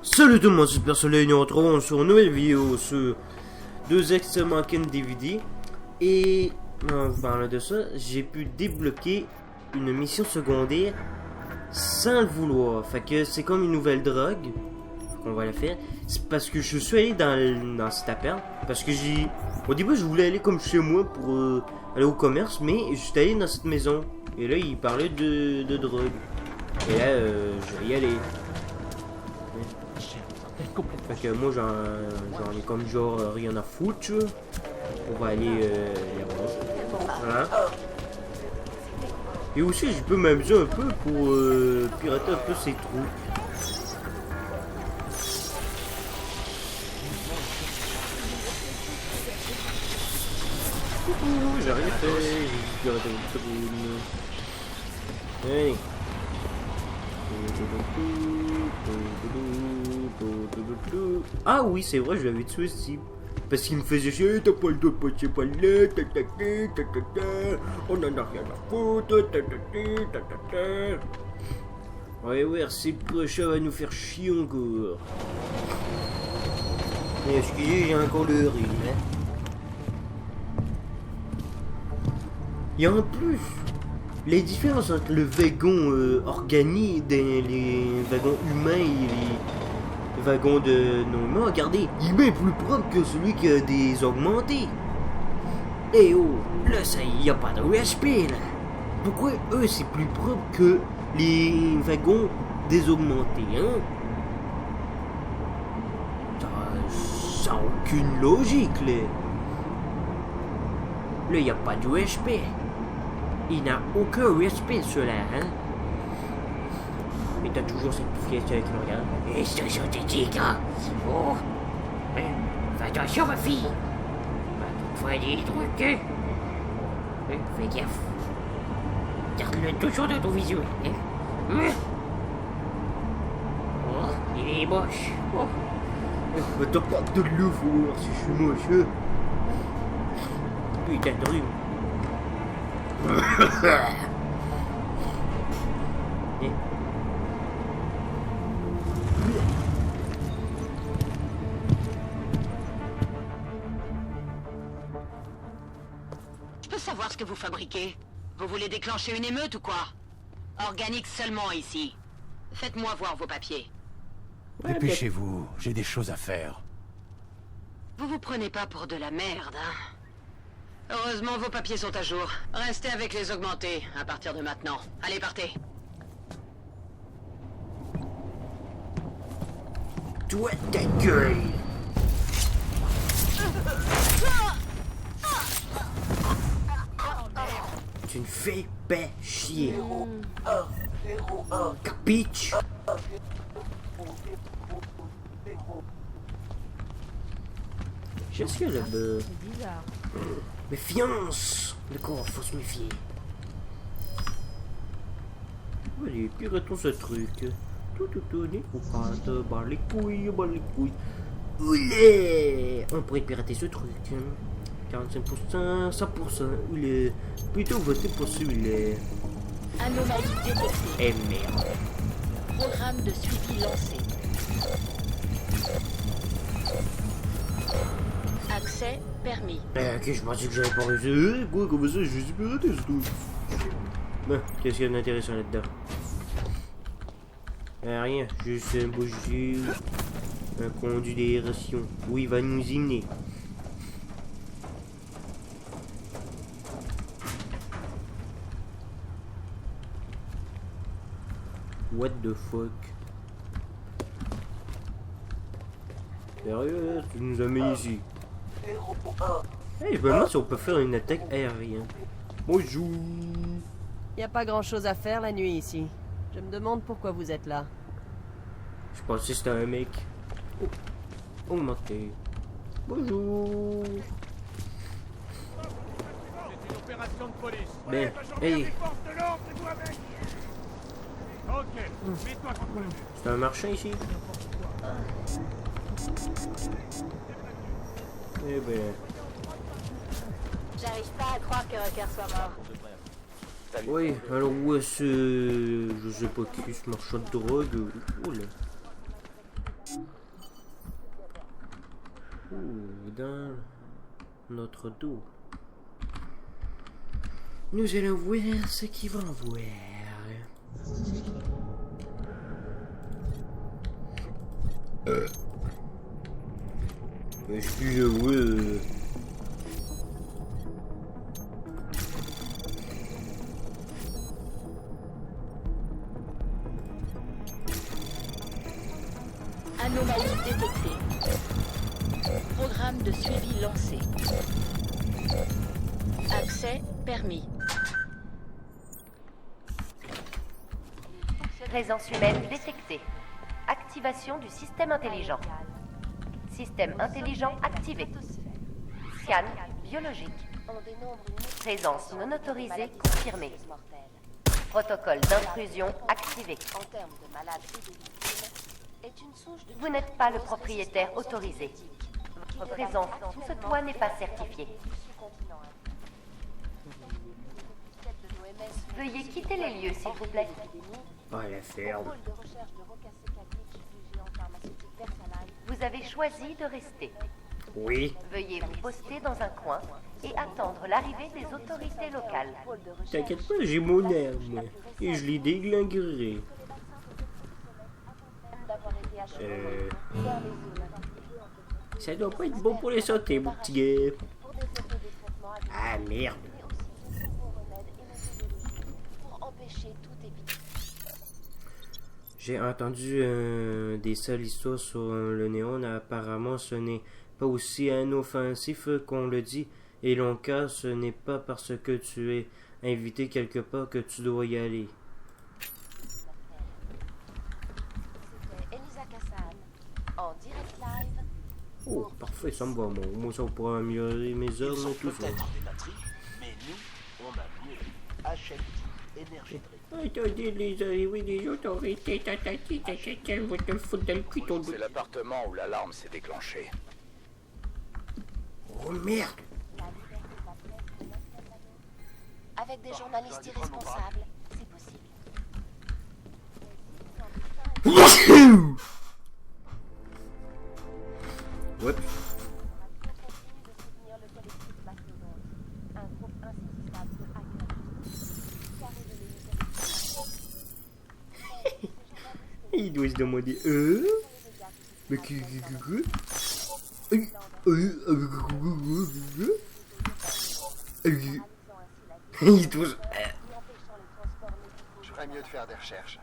Salut tout le monde, c'est Soleil, nous retrouvons sur une nouvelle vidéo sur 2X Mannequin DVD. Et en vous parlant de ça, j'ai pu débloquer une mission secondaire sans le vouloir. Fait que c'est comme une nouvelle drogue qu'on va la faire. C'est parce que je suis allé dans cet appel. Parce que au début je voulais aller comme chez moi pour aller au commerce, mais je suis allé dans cette maison. Et là il parlait de drogue. Et là je vais y aller. Fait que moi j'en ai comme genre rien à foutre, tu vois. On va aller là-bas. Voilà. Et aussi je peux m'amuser un peu pour pirater un peu ces trucs. Coucou, j'ai rien fait, j'ai piraté une seconde. Allez. Ah oui, c'est vrai, je l'avais tué aussi. Parce qu'il me faisait chier, t'as pas le droit de passer par là, on en a rien à foutre, Ouais, c'est le prochain va nous faire chier encore. Mais excusez, j'ai encore le rire, hein. Et en plus, les différences entre le wagon organique, les wagons humains et les wagons de non-humains, regardez, il est bien plus propre que celui qui a des augmentés. Eh oh, là ça y a pas de respect là. Pourquoi eux c'est plus propre que les wagons désaugmentés, hein? Ça a aucune logique là. Là y a pas de respect. Il n'a aucun respect, cela, hein? Mais t'as toujours cette fiesse qui le regarde. Et c'est synthétique, hein? Oh! Mais, fais attention, ma fille! Va faire des trucs, hein? Fais gaffe. Garde-le toujours dans ton visuel, hein? Oh, il est moche. Oh! Mais t'as pas de le voir si je suis moche, hein? Putain de rue. Je peux savoir ce que vous fabriquez? Vous voulez déclencher une émeute ou quoi? Organique seulement ici. Faites-moi voir vos papiers. Dépêchez-vous, j'ai des choses à faire. Vous vous prenez pas pour de la merde, hein? Heureusement, vos papiers sont à jour. Restez avec les augmentés à partir de maintenant. Allez, partez. Toi, ta gueule! Tu me fais pas chier. Capiche? Qu'est-ce qu'il y a là-bas? C'est bizarre. Méfiance! D'accord, faut se méfier. Allez, piratons ce truc. Tout, les copates, barre les couilles. Oulé! On pourrait pirater ce truc. 45%, 100%. Oulé! Plutôt voter pour celui-là. Anomalie détectée. Eh merde. Programme de suivi lancé. Accès permis. Ok, je pensais que j'avais pas réussi. Quoi, comme ça, je suis piraté ce truc. Bon, qu'est-ce qu'il y a d'intéressant là-dedans? Rien, juste un bougie, un conduit d'aération. Où il va nous emmener. What the fuck? Sérieux, tu nous as mis ici. Hey, je me demande si on peut faire une attaque aérienne. Bonjour. Y a pas grand chose à faire la nuit ici. Je me demande pourquoi vous êtes là. Je pensais que c'était un mec. Oh, augmenté. Bonjour. C'est une opération de police. Ben, hey, Ok, mets-toi comme prévu. c'est un marchand ici? Eh ben, J'arrive pas à croire que Rucker soit mort. oui, alors où est-ce... je sais pas qui, ce marchand de drogue. Oh là. Ouh, dans notre dos. Nous allons voir ce qu'ils vont voir. Excusez-moi. Anomalie détectée. Programme de suivi lancé. Accès permis. Présence humaine détectée. Activation du système intelligent. Système intelligent activé. Scan biologique. Présence non autorisée confirmée. Protocole d'intrusion activé. Vous n'êtes pas le propriétaire autorisé. Votre présence sous ce toit n'est pas certifiée. Veuillez quitter les lieux, s'il vous plaît. Oh, la ferme. Vous avez choisi de rester. Oui. Veuillez vous poster dans un coin et attendre l'arrivée des autorités locales. T'inquiète pas, j'ai mon arme. Et je l'ai déglinguerai. Ça doit pas être bon pour la santé, mon petit gars. Ah, merde. J'ai entendu des sales histoires sur le néon. Apparemment, ce n'est pas aussi inoffensif qu'on le dit. Et l'on cas, ce n'est pas parce que tu es invité quelque part que tu dois y aller. Oh, parfait, ça me va, moi ça pourra améliorer mes armes et tout ça. Mais nous, on a mieux. Achète énergie. Attendez les arrivées des autorités, vous te foutre dans le cul ton... C'est l'appartement où l'alarme s'est déclenchée. Oh merde. Avec des journalistes irresponsables, c'est possible. Ouais. Il doit se demander mais il touche. Je ferais mieux de faire des recherches.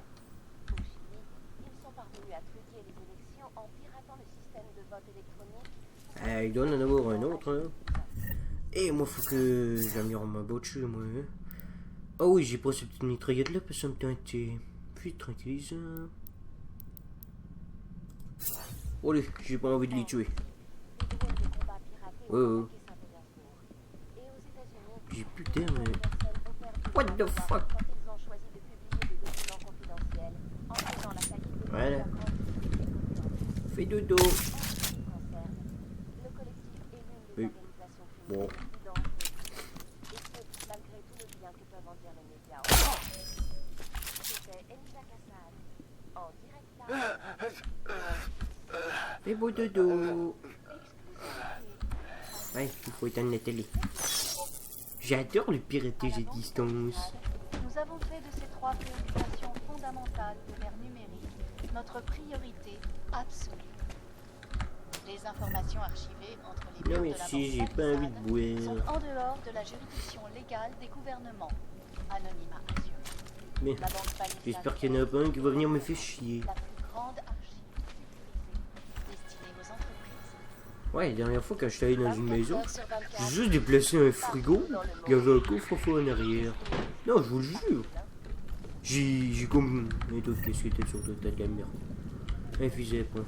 Il doit en avoir un autre. Hein. Et moi, faut que j'améliore ma voiture, moi. Hein. Ah oui, j'ai pas cette petite mitraillette là, parce que ça me tentait. Puis tranquillisant. Allez, j'ai pas envie de les tuer. Ouais. J'ai plus d'air, mais... What the fuck? Voilà. Fais dodo. Oui. Bon. Fais beau dodo. Ouais, il faut éteindre la télé. J'adore le piratage à distance. Nous avons fait de ces trois préoccupations fondamentales de l'ère numérique notre priorité absolue. Les informations archivées entre les Non bureaux mais de la si, j'ai banque pas envie de Salzad boire. sont en dehors de la juridiction légale des gouvernements. Anonymat assuré. Mais La banque Palais j'espère qu'il y en a pas un qui va venir me faire chier. la plus grande archive destinée aux entreprises. Ouais, la dernière fois quand je suis allé dans une 24 maison, heures sur 24, j'ai juste déplacé un frigo, il y avait un coffre-fort en arrière. Non, je vous le jure. J'ai comme... Mais d'autres, qu'est-ce que t'es sur le tas de la merde? Un fusil, pas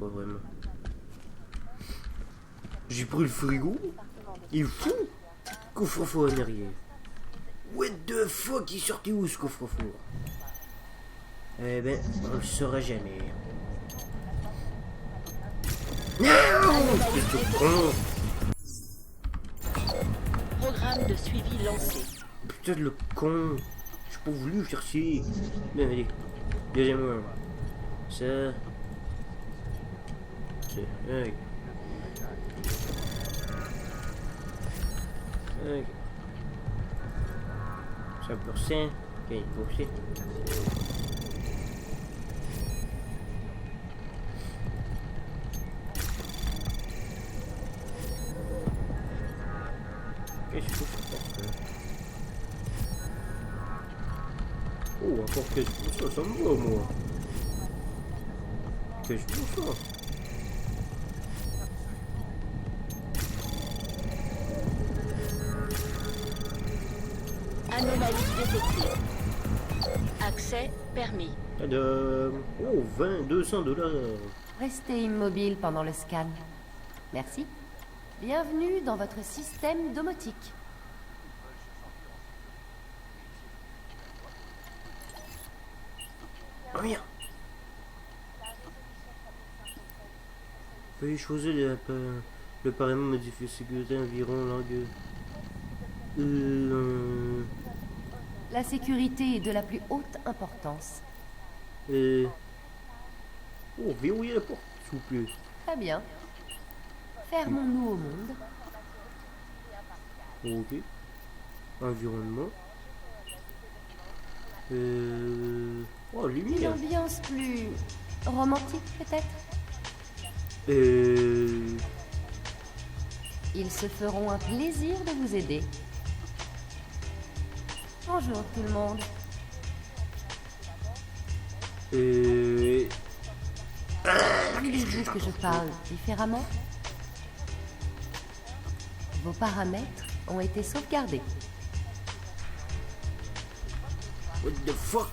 vraiment. J'ai pris le frigo, et fou, coffre-fort en arrière. What the fuck, il sortait où ce coffre-fort? Eh ben, on le saura jamais. Non! Qu'est-ce que con! Programme de suivi lancé. Putain de le con! J'ai pas voulu chercher. Mais allez, deuxième arme. Ça. Ouais. Ok. 5%. 15%. Qu'est-ce que c'est pour ça? Oh, encore 15%, ça me va, moi. 15%. Anomalie détectée. Accès permis. Oh, 200 $. Restez immobile pendant le scan. Merci. Bienvenue dans votre système domotique. Oh merde. Veuillez choisir le paramètre modifié sécurité environ langue. La sécurité est de la plus haute importance. Oh, verrouillez la porte, s'il vous plaît. Très bien. Fermons-nous au monde. Ok. Environnement. Oh, Une lumière. ambiance plus romantique, peut-être? Ils se feront un plaisir de vous aider. Bonjour tout le monde. Voulez-vous que je parle différemment? Vos paramètres ont été sauvegardés. What the fuck?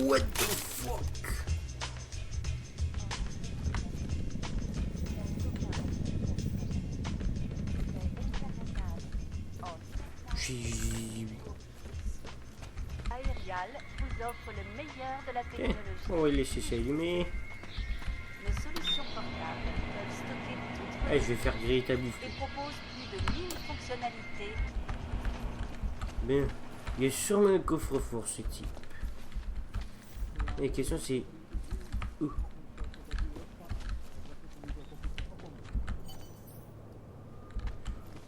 What the fuck? Aerial vous offre le meilleur de la technologie. On va laisser ça allumer. Nos solutions portables peuvent stocker toute Je vais faire griller ta bouffe. et proposent plus de 1000 fonctionnalités. Bien. Il y a sûrement un coffre-fort, ce type. La question c'est... Où?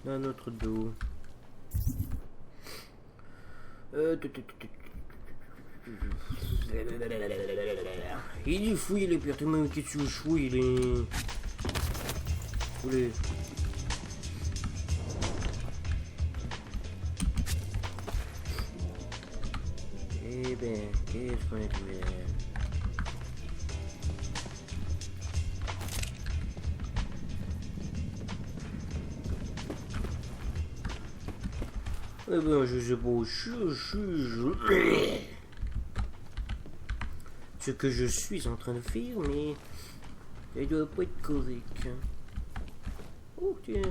Dans notre dos. Il est fou, il est perdu, même qui tue chou, il est... Oulé. Eh ben, qu'est-ce qu'on a trouvé? Eh ben, je sais pas, ce que je suis en train de faire, mais ça doit pas être correct. Oh, tiens.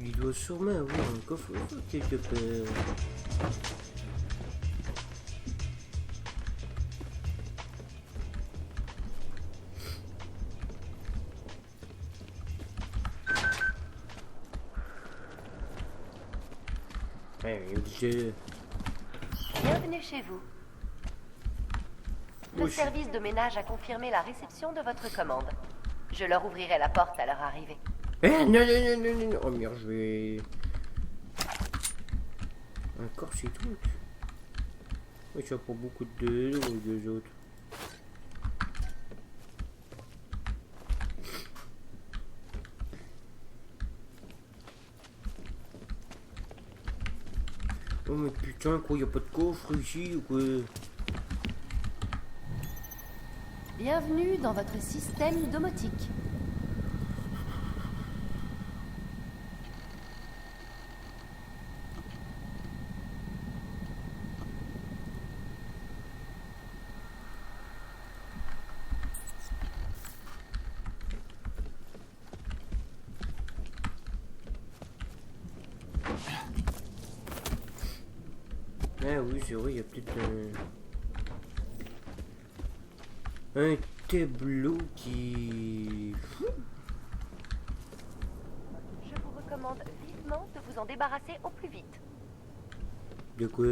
Il doit sûrement avoir un coffre quelque part. Bienvenue chez vous. Le Oui. service de ménage a confirmé la réception de votre commande. Je leur ouvrirai la porte à leur arrivée. Eh, non. Oh merde, je vais... Encore ces trucs. Oui, ça pas beaucoup de deux ou deux autres. Oh mais putain, quoi, y a pas de coffre ici ou quoi? Bienvenue dans votre système domotique. Ah oui, c'est vrai, il y a peut-être Un tableau qui... Je vous recommande vivement de vous en débarrasser au plus vite. De quoi?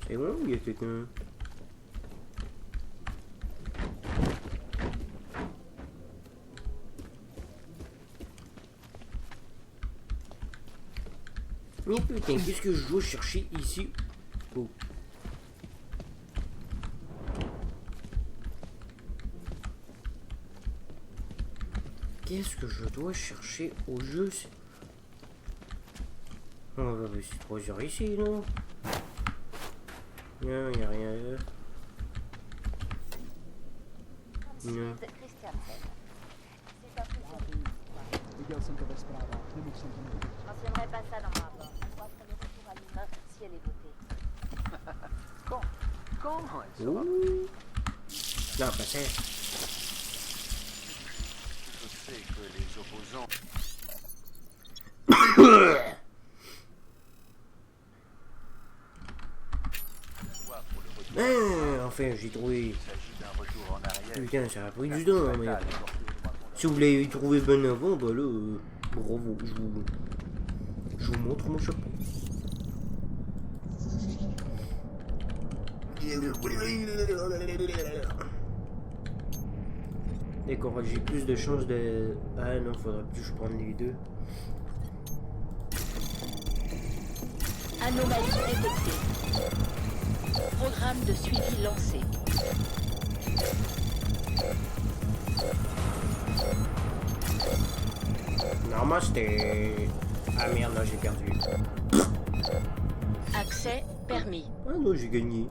C'est bon, il y a quelqu'un. Mais putain, qu'est-ce que je dois chercher ici? Oh. Qu'est-ce que je dois chercher au jeu? On va essayer de choisir ici, non? Non, il n'y a rien là. Non. Mentionnerai pas ça dans mon rapport. Je crois que le retour à l'humain si elle est votée. Comment elle Oh. Non, pas ça. Je sais que les opposants... Ah, enfin, j'ai trouvé. Il s'agit d'un retour en arrière. Putain, ça a pris du temps, mais... Si vous l'avez trouvé bien avant, bah là, bravo, je vous montre mon chapeau. D'accord, j'ai plus de chances de... Ah non, faudrait plus que je prenne les deux. Anomalie détectée. Programme de suivi lancé. Normalement, c'était... Ah merde, non, j'ai perdu. Accès permis. Ah non, j'ai gagné.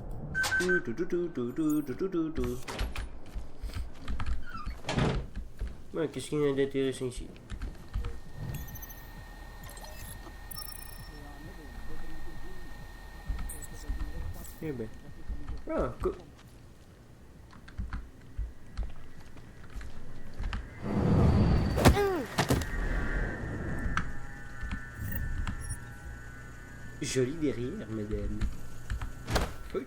Ouais, qu'est-ce qu'il y a d'intéressant ici? Eh ben. Ah, cool. Joli derrière, madame. Oui.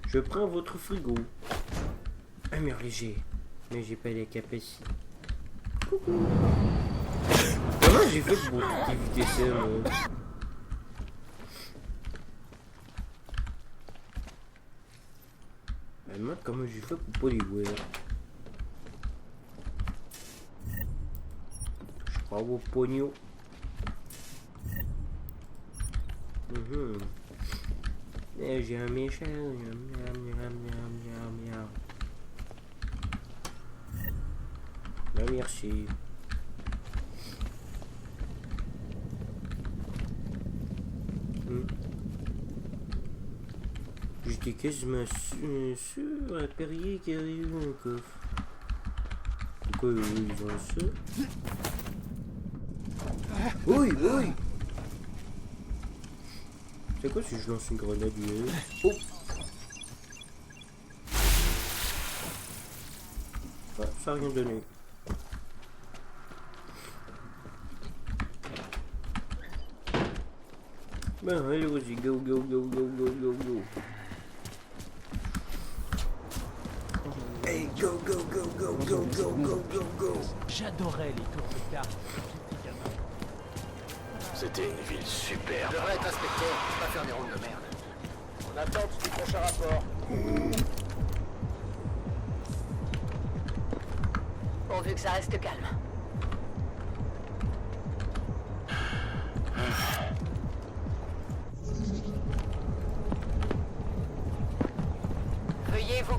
Je prends votre frigo. Un mur léger. Mais j'ai pas les capacités. Coucou. Comment j'ai fait pour éviter ça, moi? Je me demande comment j'ai fait pour pas les voir. Je crois au pognon. J'ai un méchant. Non, merci. J'étais quasiment sûr à Perrier qui arrive un coffre. Pourquoi ils ont ça? Oui, oui! C'est quoi si je lance une grenade? Oh! Ah, ça a rien donné. Ben, allez, vas-y, go, go, go, go, go, go, go. Hey, go, go, go, go, go, go, go, go, go. J'adorais les tours de cartes. C'était une ville superbe. Je devrais être inspecteur, pas faire des rôles de merde. On attend du prochain rapport. Pourvu que ça reste calme. Veuillez vous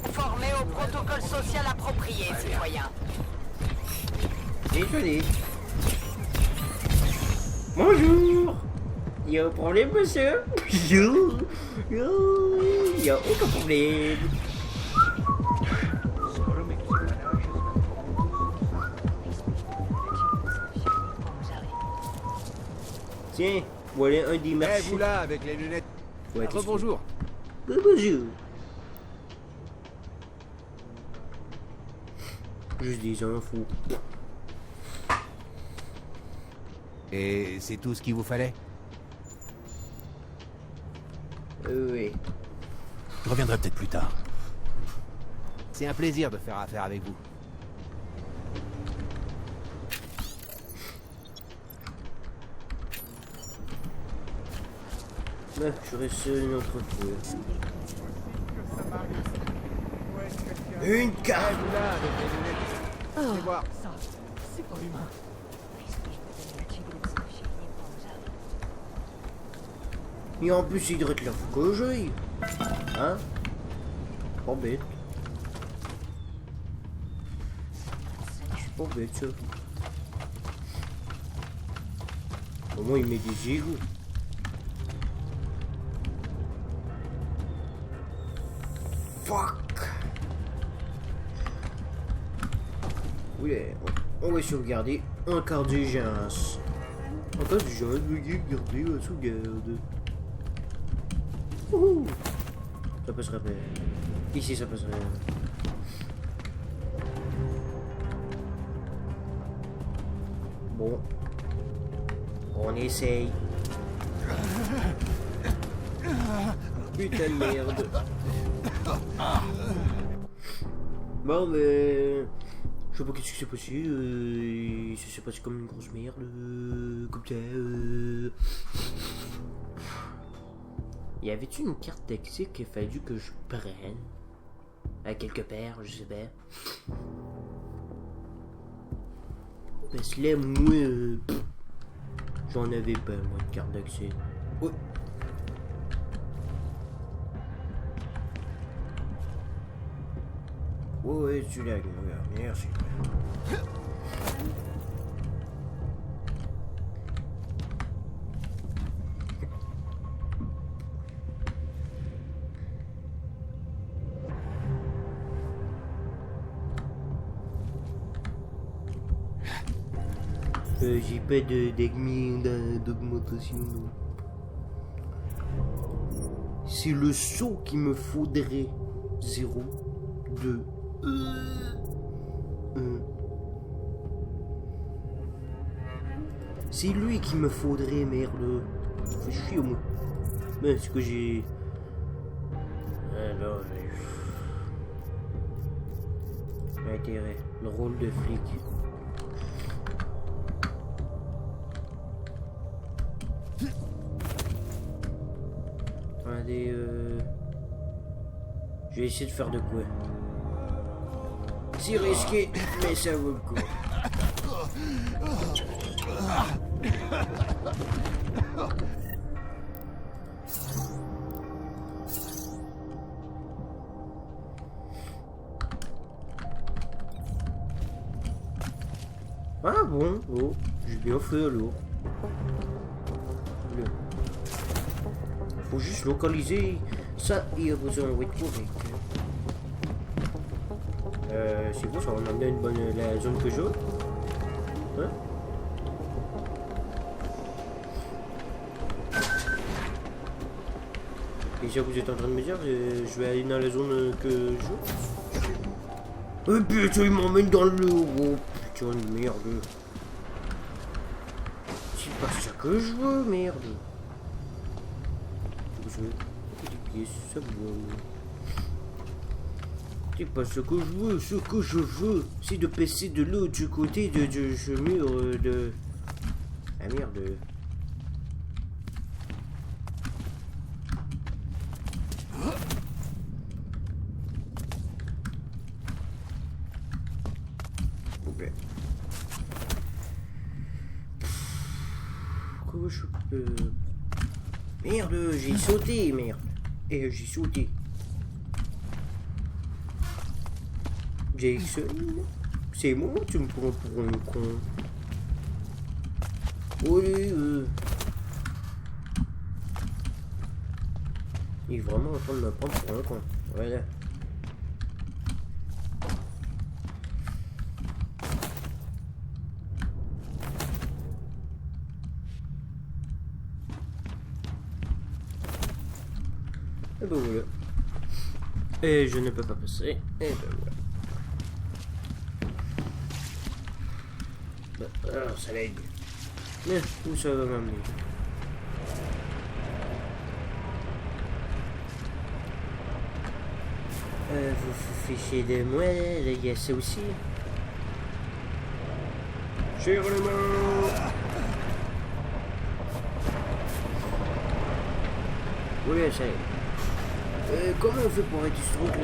conformer au protocole social approprié, citoyen. Désolé. Bonjour. Il y a un problème, monsieur? Bonjour. Il y a aucun problème. Tiens, voilà un des marchés. vous là, avec les lunettes. Ouais, qu'est-ce Bonjour. que- Bonjour. Juste des infos. Et c'est tout ce qu'il vous fallait? Oui. Je reviendrai peut-être plus tard. C'est un plaisir de faire affaire avec vous. Je reste sur une autre fois. Une carte. Là, avec les lunettes. Fais voir. Ça, c'est pas humain. Et en plus, il devrait te la foutre que j'aille. Hein? Pas bête. C'est pas bête, ça. Au moins, il met des égouts. Fuck! Oui, on va sauvegarder un quart d'urgence. Un quart d'urgence, garder la sauvegarde. Wouhou! Ça passerait pas. Ici, ça passerait. Bon. On essaye. Putain de merde. Bon, mais... Je sais pas qu'est-ce qui s'est passé. Ça s'est passé comme une grosse merde. Comme ça. Y avait-tu une carte d'accès qu'il a fallu que je prenne? À quelque part, je sais pas. Parce que là, moi, j'en avais pas, moi, de carte d'accès. Ouais. Ouais, tu l'as, merci. J'ai pas d'augmentation. C'est le saut qu'il me faudrait. 0, 2, 1. C'est lui qu'il me faudrait, merde. Fais chier, moi. Mais c'est que j'ai... Alors, intérêt. Le rôle de flic. Allez, je vais essayer de faire de quoi. C'est risqué, mais ça vaut le coup. Ah bon, oh, j'ai bien fait alors. Faut juste localiser ça et besoin de correct. C'est bon, ça va m'amener une bonne la zone que j'ai. Hein? Et ça vous êtes en train de me dire, je vais aller dans la zone que je joue. Et putain, il m'emmène dans le... Oh putain de merde. C'est pas ça que je veux, merde. Ça c'est pas ce que je veux. Ce que je veux, c'est de passer de l'autre côté de ce mur de... Ah merde. Ok. Comment je peux... Merde, j'ai sauté, merde. Et j'ai sauté. Jackson, c'est moi, tu me prends pour un con. Oui, il est vraiment en train de me prendre pour un con. Voilà. Et ben voilà. Et je ne peux pas passer. Et ben voilà. Alors ça va être... Mais où ça va m'amener? Vous fichez de moi, il y a ça aussi. Sur le mot. Oui, ça y est. Comment on fait pour arrêter ce truc là?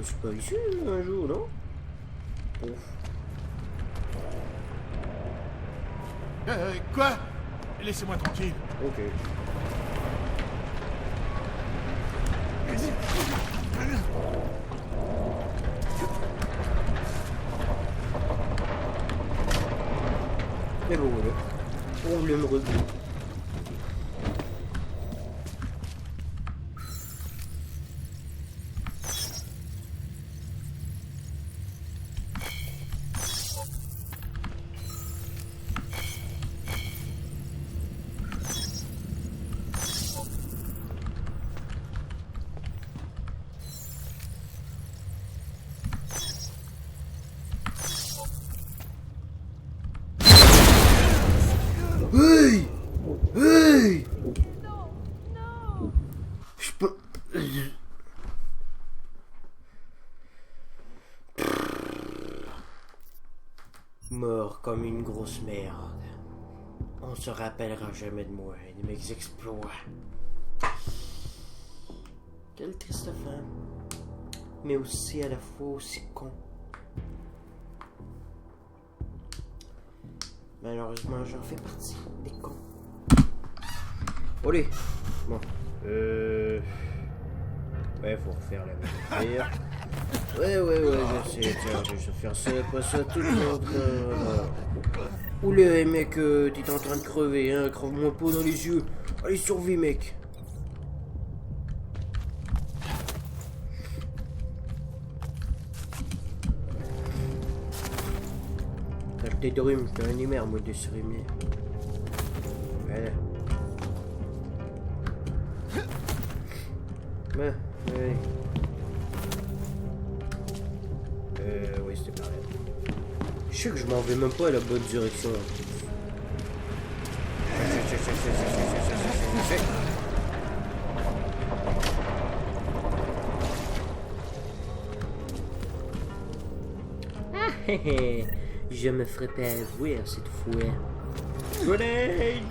Je suis pas ici un jour, non? Ouf. Quoi? Laissez-moi tranquille. Ok. Mais bon, voilà. On voulait me retenir. Hey! Hey! Non, non. Je peux... Mort comme une grosse merde. On se rappellera jamais de moi et de mes exploits. Quelle triste fin. Mais aussi à la fois aussi con. Malheureusement, j'en fais partie des cons. Allez. Bon. Ouais, faut refaire la même affaire. Ouais, je sais. Tiens, je vais faire ça, pas ça, tout le monde. Oulé, mec, t'es en train de crever, hein. Creve-moi pas dans les yeux. Allez, survie, mec. T'as le de rhume, t'as un numéro, moi, de ce rhume. Voilà. Ouais. Oui, c'était pareil. Je sais que je m'en vais même pas à la bonne direction. Je me ferai pas avouer cette fois. Grenade!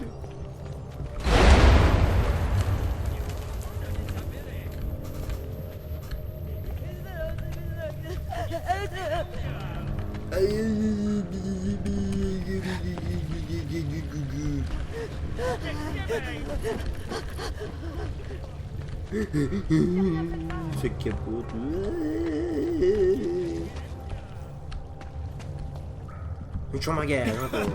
C'est capote. Une chambre à gaz, encore.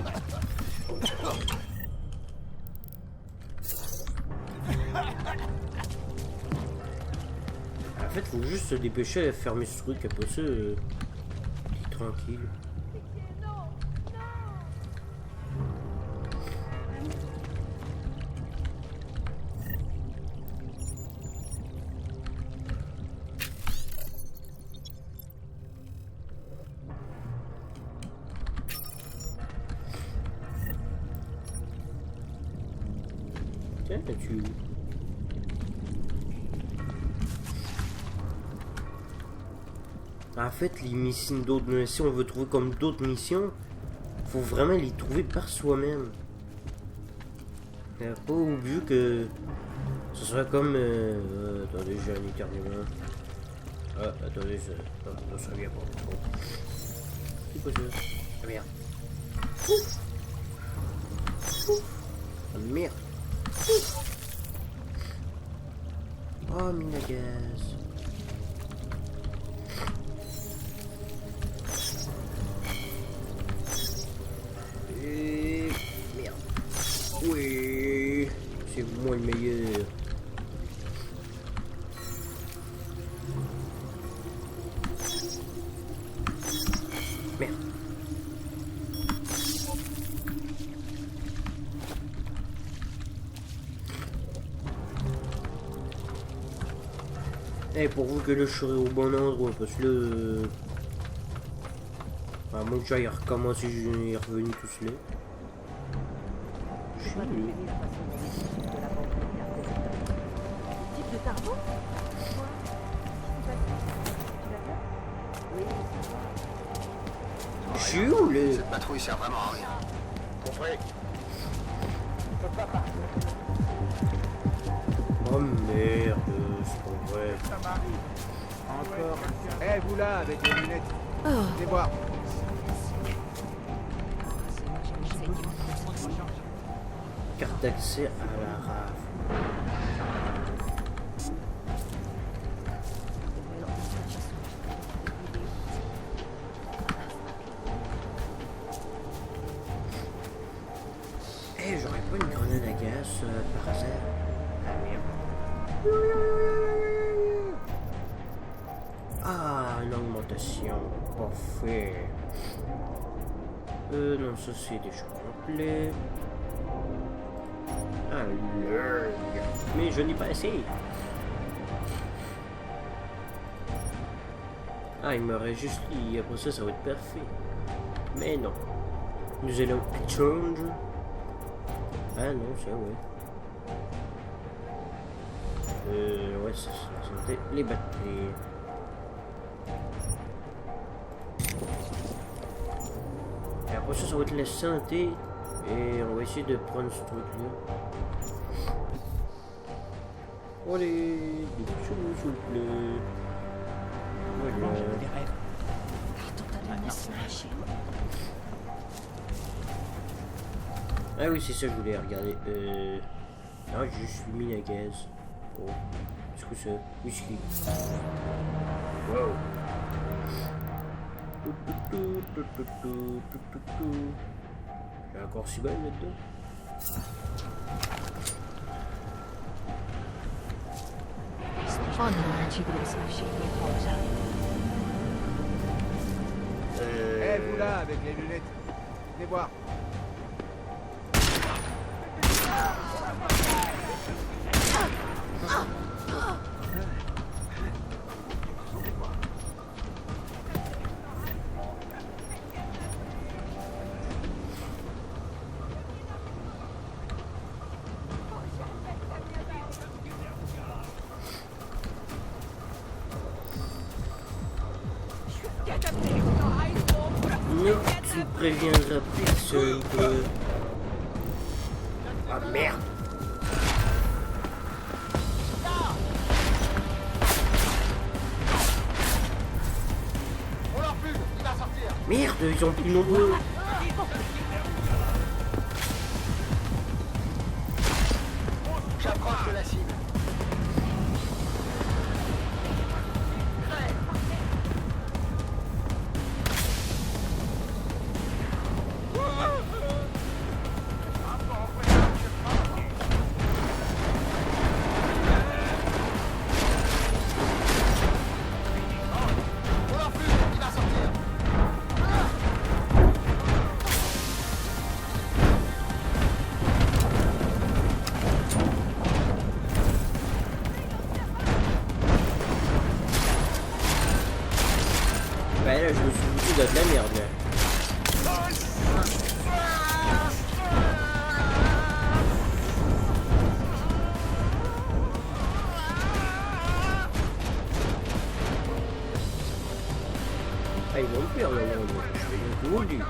En fait, faut juste se dépêcher à fermer ce truc, après ça, t'es tranquille. Tiens, tu... En fait, les missions d'autres, si on veut trouver comme d'autres missions, faut vraiment les trouver par soi-même. Pas obligé que ce soit comme... attendez, j'ai un éternuement. Ah, attendez, ça vient pas. Bon. C'est quoi ça? Ah merde. Ah merde. Oh, mine à gaz. Et... merde. Oui, c'est moi le meilleur. Merde. Eh, pour vous que là je serai au bon endroit, parce que là... À moins que j'aille recommencer, je suis revenu tout seul. Je suis nul. Type de tarot? Je suis où là? Cette patrouille sert vraiment à rien. Compris. Oh merde, c'est pas vrai. Ça m'arrive. Encore. Eh, vous là, avec les lunettes. Venez voir. Carte d'accès à la rave. Eh, j'aurais pas une grenade à gaz par hasard? Ah merde. Ah, une augmentation. Parfait. Non, ça c'est déjà complet. Ah, l'œil. Mais je n'ai pas essayé. Ah, il m'aurait juste dit, après ça, ça va être parfait. Mais non. Nous allons changer. Ah non, ça ouais. Ouais, c'était les batteries. Et après ça, ça va être la santé. Et on va essayer de prendre ce truc-là. Allez, des choses, s'il vous plaît. Voilà. Ah oui, c'est ça que je voulais regarder. Ah, j'ai juste mis la gaz. Oh, qu'est-ce que c'est? Whisky. Wow. J'ai encore si belle là-dedans. Eh, vous là, avec les lunettes. Venez voir. Mais tu préviendras personne que... Ah merde! On leur fume, il va sortir. Merde, ils sont plus nombreux! J'approche de la cible. On leur fume, il va sortir. Bah là, je me suis foutu de la merde là. Ah, ils vont me perdre là, je vais bien tout.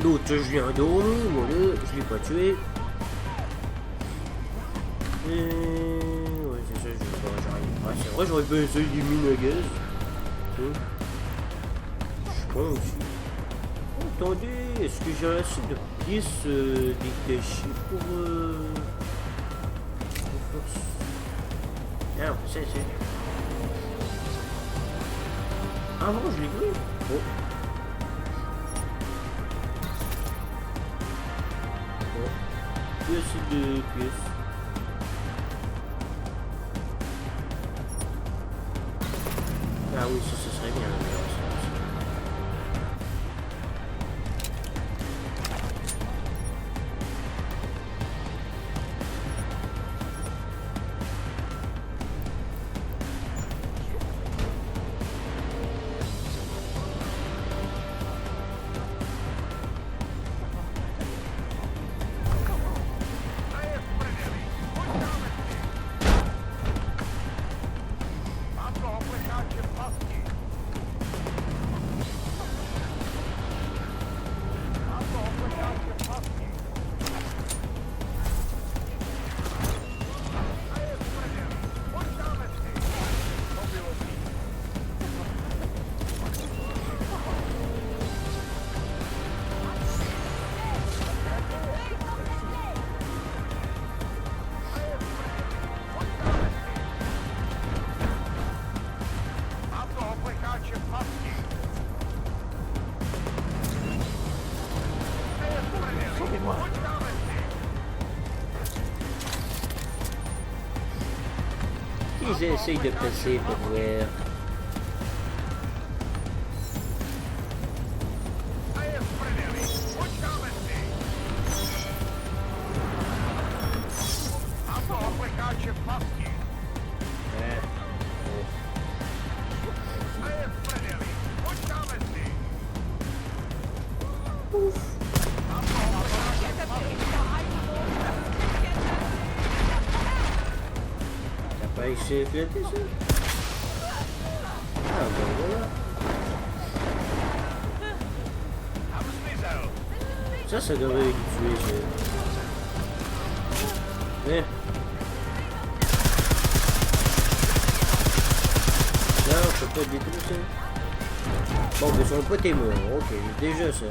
L'autre, je viens dormir, voilà, je l'ai pas tué. Ouais, c'est ça, j'arrive pas. C'est vrai, j'aurais pas essayé des mines à gaz. Je suis con aussi. Attendez, est-ce que j'ai assez de pièces détachées pour force? Ah, c'est. Ah bon, je l'ai pris. Oh. Plus assez de pièces. Ah oui, ça serait bien. j'essaye de presser pour voir. T'as pas essayé de flatter ça? Ah ben voilà. Ça devrait le tuer, ça. Hein? Non, je peux pas détruire ça. Bon, mais son pote est mort. Ok, déjà ça.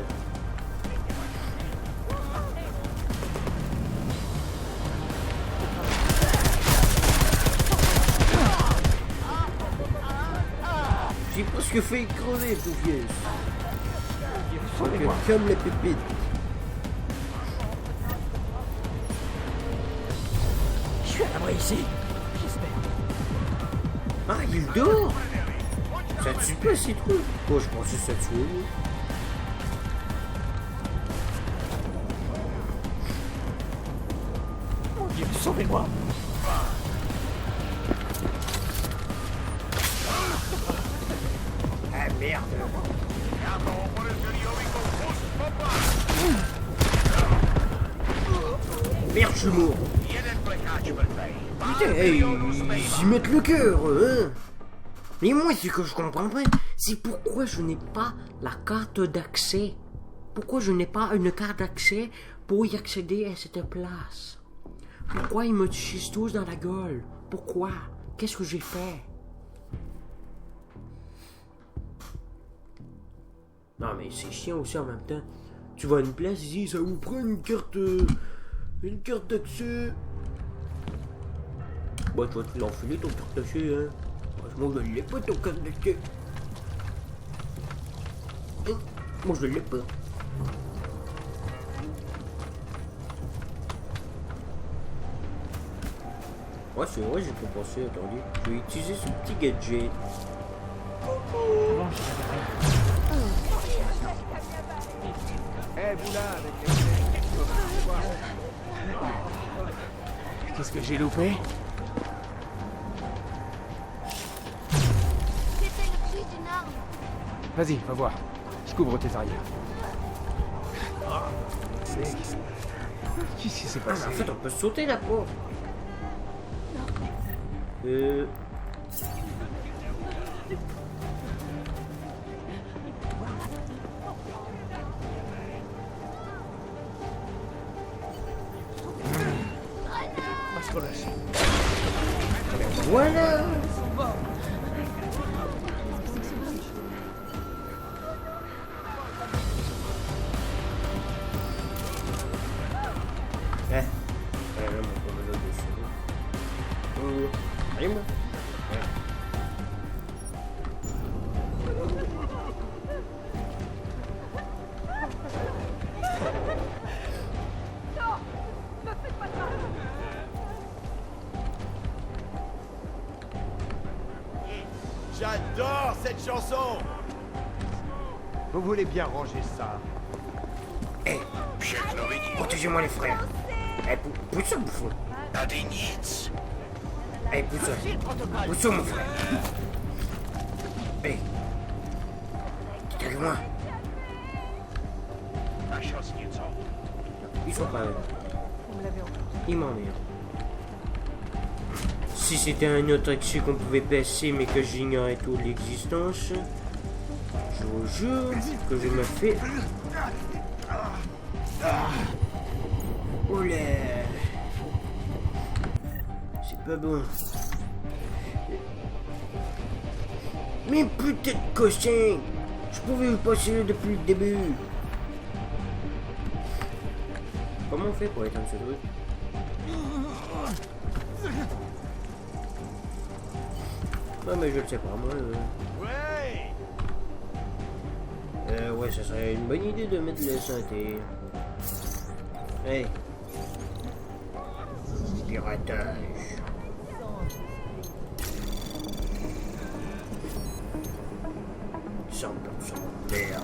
J'ai presque fait crever, tout vieux. Comme les pépites. Je suis à l'abri ici. J'espère. Ah, il dort. Ça tue pas ces trucs. Oh, je pensais que ça tuait. Mon Dieu, sauvez-moi. Ah merde. Merde, je suis mort. Putain, hey, ils y mettent le cœur, hein. Mais moi, ce que je comprends pas, c'est pourquoi je n'ai pas la carte d'accès. Pourquoi je n'ai pas une carte d'accès pour y accéder à cette place? Pourquoi ils me chissent tous dans la gueule? Pourquoi? Qu'est-ce que j'ai fait? Non mais c'est chiant aussi en même temps. Tu vas à une place ici, ça vous prend une carte d'accès. Bah tu vas te l'enfiler ton carte d'accès, hein. Moi je l'ai pas ton carte d'accès. Hein? Moi je l'ai pas. Ouais c'est vrai, j'ai pas pensé, attendez. Je vais utiliser ce petit gadget. Qu'est-ce que j'ai loupé? C'était le cri d'une arme. Vas-y, va voir. Je couvre tes arrières. Qu'est-ce qui s'est Ah, passé? mais en fait, on peut sauter la porte. Voilà. Allez-moi. J'adore cette chanson. Vous voulez bien ranger ça? Eh, protégez-moi les frères. Eh, pousse ça, bouffon. T'as des nids. Eh, pousse ça. Pousse ça, mon frère. Eh. T'es avec moi. Ils sont pas là. Ils m'emmerdent. Si c'était un autre accès qu'on pouvait passer mais que j'ignorais toute l'existence, je vous jure que je me fais... Oula. C'est pas bon. Mais putain de cochon, je pouvais le passer depuis le début. Comment on fait pour éteindre ce truc? Non mais je le sais pas moi. Ouais, ça serait une bonne idée de mettre la santé. Hey. Piratage. 100% merde.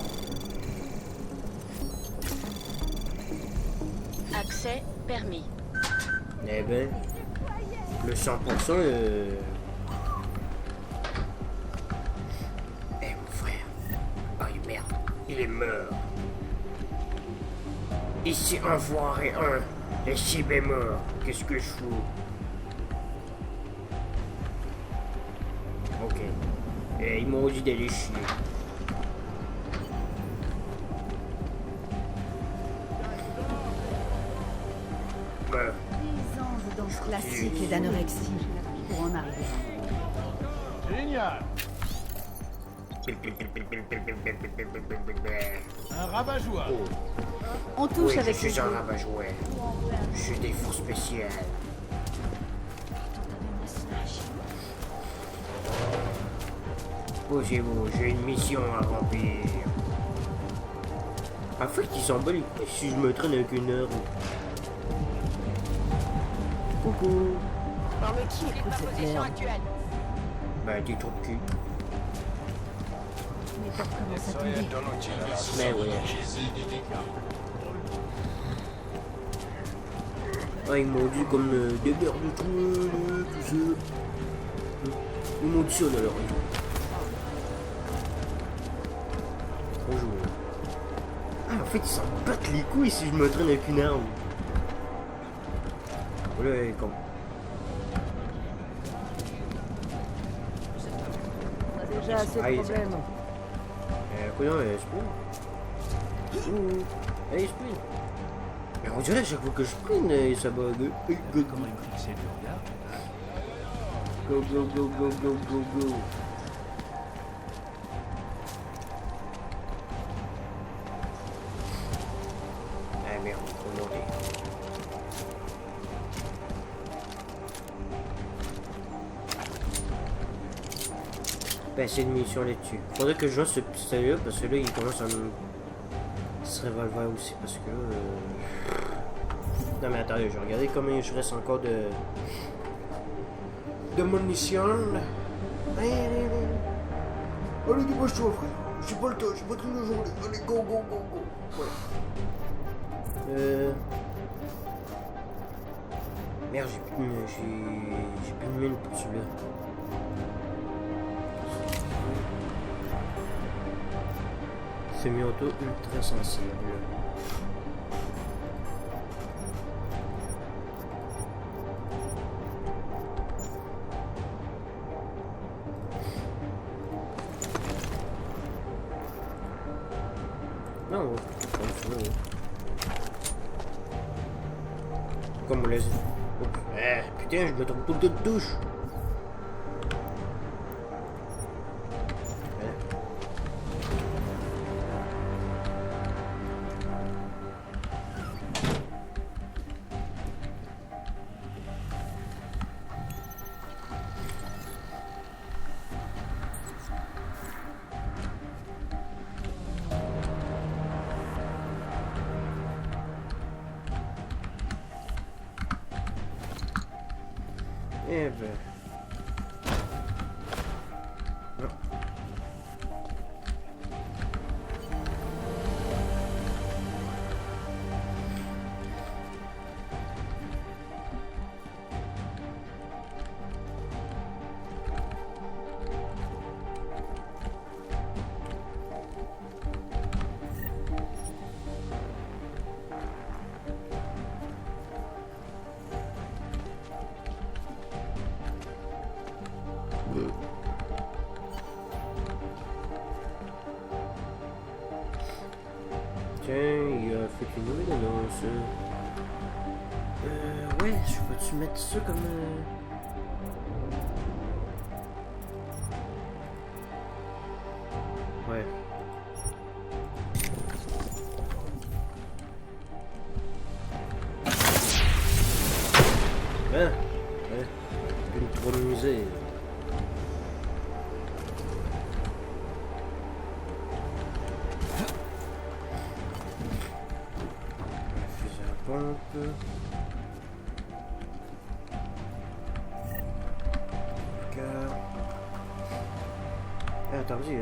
Accès permis. Eh ben, le 100%, Eh mon frère. Oh merde, il est mort. Ici enfoiré 1, et Chib est mort. Qu'est-ce que je fous? Ok. Et ils m'ont dit d'aller chier. Bah. 10 ans de danse classique et d'anorexie pour en arriver. Génial. Un rabat-joie. On touche Oui, avec je suis les un yeux. rabat-jouet. Je suis des forces spéciales. Posez-vous, j'ai une mission à remplir. En fait, ils s'en bat les couilles si je me traîne avec une heure. Coucou. Par le qui écoute cette merde? Bah, des trous de cul. Mais pour commencer à tomber. Mais ouais. Ah, ils m'ont dit comme des verres de tout ça. Ils m'ont dit ça dans l'oreille. Bonjour. Ah, en fait, ils s'en battent les couilles si je me traîne avec une arme. Voilà, comme. On a déjà assez Aïe. de problèmes. Quoi, non, elle sprint. Ouh, elle sprint. Mais on dirait à chaque fois que je sprint, ça bug. Comment il me fixait le regard? Go, go, go, go, go, go, go. Ah merde, faut monter. Ben, c'est une mission là-dessus. Faudrait que je joue ce pistolet parce que là il commence à me. Ce revolver aussi parce que non mais attendez, je vais regarder combien je reste encore de munitions. Allez, allez, allez. Allez, dépêche-toi frère. J'ai pas le temps, j'ai pas trop de journée. Allez, go, go, go, go. Voilà. Merde, j'ai plus de mine pour celui-là. Semi-auto ultra sensible. Non, comme on laisse. Oh, putain, je me trompe tout le temps de touche. Eh ben. Non. Tiens, il a fait une nouvelle annonce. Ouais, je peux-tu mettre ça comme... Ouais. Hein? Ouais. Une trop de musée. Pompe. Attends, vas-y.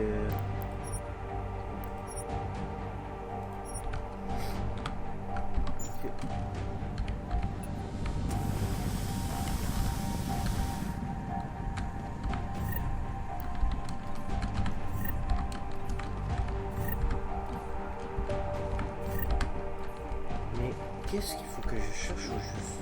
qu'est-ce qu'il faut que je cherche au juste?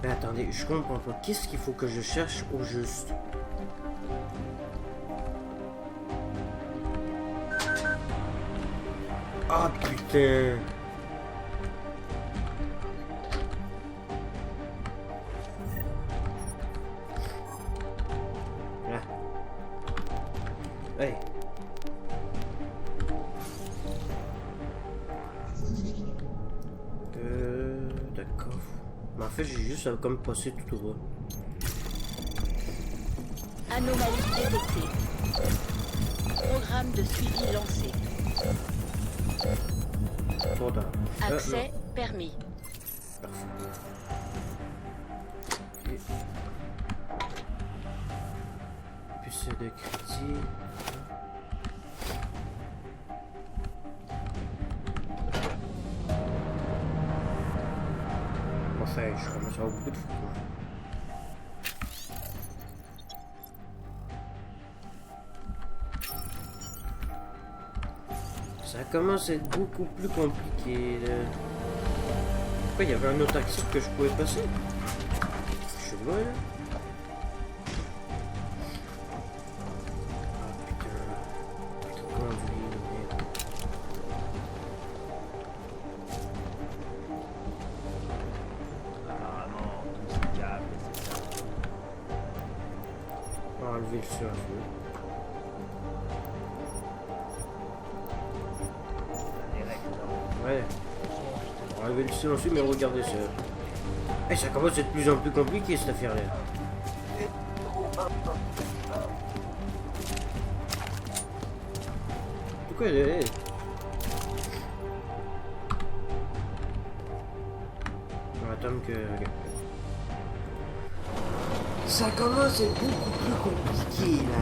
Mais attendez, je comprends pas. Qu'est-ce qu'il faut que je cherche au juste? Ah putain! Là. Hey. D'accord. Mais en fait, j'ai juste à comme passer tout droit. Anomalie détectée. Programme de suivi lancé. Trop tard. Accès permis. Parfait. Puce de crédit. Enfin, je commence à avoir beaucoup de fois. Ça commence à être beaucoup plus compliqué là. Pourquoi il y avait un autre accès que je pouvais passer? Je suis loin là. Ah putain. Putain, conduire, merde. Apparemment, tous ces câbles, c'est ça. On va enlever le surfeu. Ouais. On va enlever le silencieux, mais regardez ça. Et ça commence à être de plus en plus compliqué cette affaire-là. Pourquoi elle est... On va attendre que... Ça commence à être beaucoup plus compliqué là.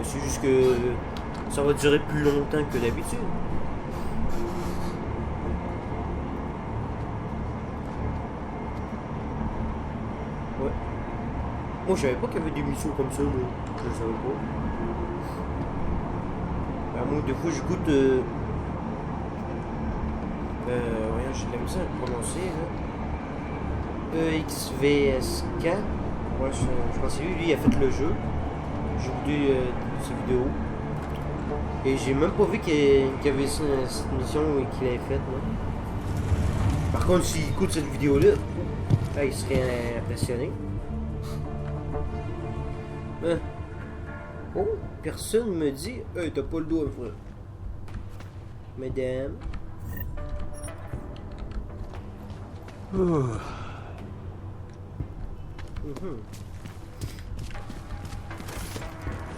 C'est juste que ça va durer plus longtemps que d'habitude. Ouais. Moi je savais pas qu'il y avait des missions comme ça, mais je le savais pas. Bah, moi des fois je goûte voyons, j'ai de la misère à le prononcer là. EXVSK. Ouais, je pense que lui il a fait le jeu. J'ai écouté ses vidéos et j'ai même pas vu qu'il y avait cette mission qu'il avait faite. Par contre, s'il écoute cette vidéo là, il serait impressionné. Oh, personne me dit hey, t'as pas le doigt, frère. Mesdames.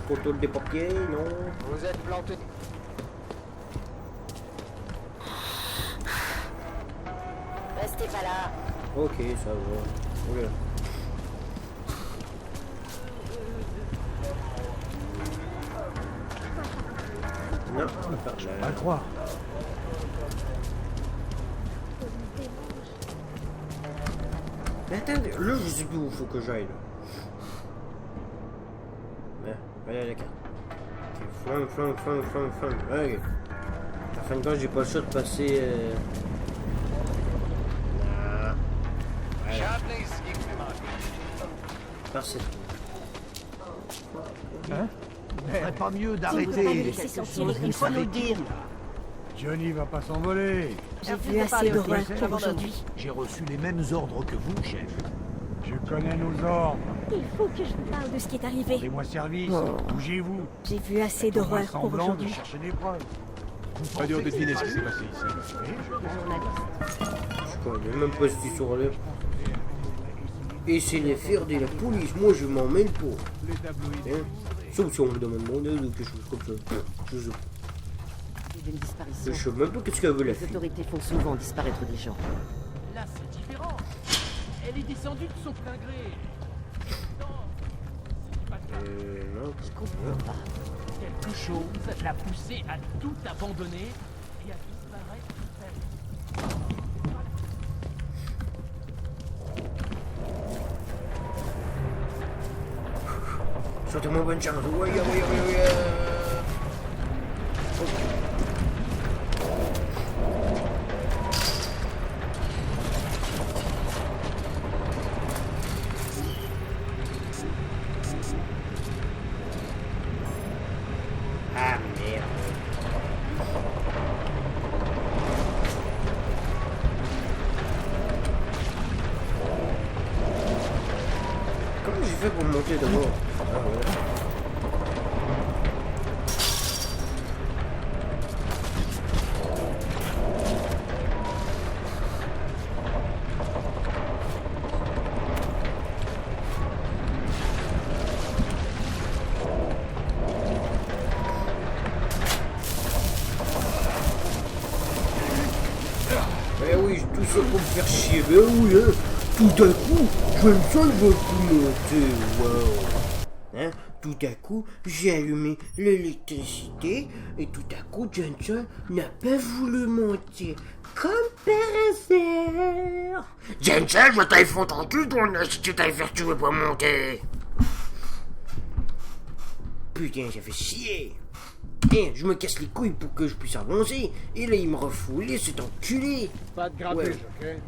Contrôle des papiers, non. Vous êtes planté. Restez pas là. Ok, ça va. Oula. Non, Je peux pas le croire. Mais attendez, là je sais plus où il faut que j'aille là. Allez, la carte. Ok, flanc. Ok. En fin de compte, j'ai pas le choix de passer. Voilà. Parfait. Hein? Mais pas mieux Si d'arrêter. vous avez laissé sortir, il faut nous le dire. Johnny va pas s'envoler. J'ai vu assez d'horreur pour aujourd'hui. J'ai reçu les mêmes ordres que vous, chef. Je connais nos ordres. Il faut que je vous parle de ce qui est arrivé. Rendez-moi service. Bougez-vous. J'ai vu assez d'horreur pour Semblant de aujourd'hui. chercher des preuves. Pas dur de deviner ce qui s'est passé ici. Je connais même pas cette histoire-là. Et c'est l'affaire de la police. Moi, je m'en mêle pas. Les tabloïds. Hein? Sauf si on me demande mon aide ou quelque chose comme ça. Je sais. D'une disparition. Je sais même pas qu'est-ce qu'elle veut la Les fille. autorités font souvent disparaître des gens. Là, c'est différent. Elle est descendue de son plein gré. Non, c'est pas le cas. Non. Je comprends pas. Quelque chose l'a poussée à tout abandonner et à disparaître toute sa vie. Souhaitez-moi bonne chance. Ouais. Ah merde. Comment j'ai fait pour monter d'abord? Ah, voilà. Eh oui, tout ça pour me faire chier. Ben oui, hein. Tout à coup, Johnson veut plus monter. Wow. Hein? Tout à coup, j'ai allumé l'électricité et tout à coup, Johnson n'a pas voulu monter. Comme par hasard. Johnson, je t'ai entendu ton si tu t'avais fait tuer pour monter. Putain, ça fait chier. Hein, je me casse les couilles pour que je puisse avancer. Et là, il me refoulait, cet enculé. Pas de grabuge, Ouais. ok?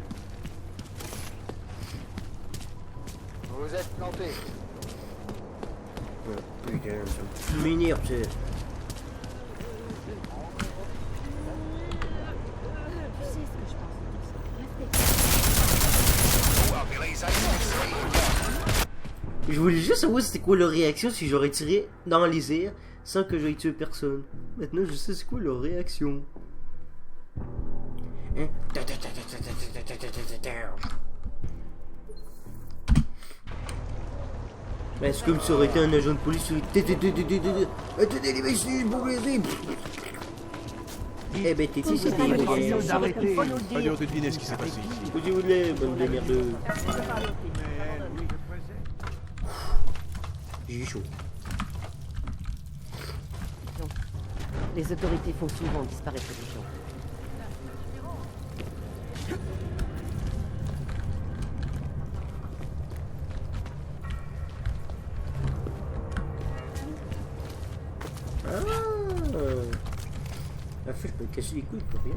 Vous êtes planté. Putain, ça m'énerve, c'est... Tu sais ce que je pense. Je voulais juste savoir c'était quoi leur réaction si j'aurais tiré dans les airs sans que j'aille tuer personne. Maintenant, je sais c'est quoi leur réaction. Hein? Ben, c'est comme si ça aurait été un agent de police. Attendez les messieurs, bon baiser. Eh ben, t'es ici, c'est des Pas d'arrêter. Pas dur de deviner ce qui s'est passé ici. Vous voulez, bande de merdeux. J'ai chaud. Les autorités font souvent disparaître des gens. La fait, je peux me casser les couilles pour rien.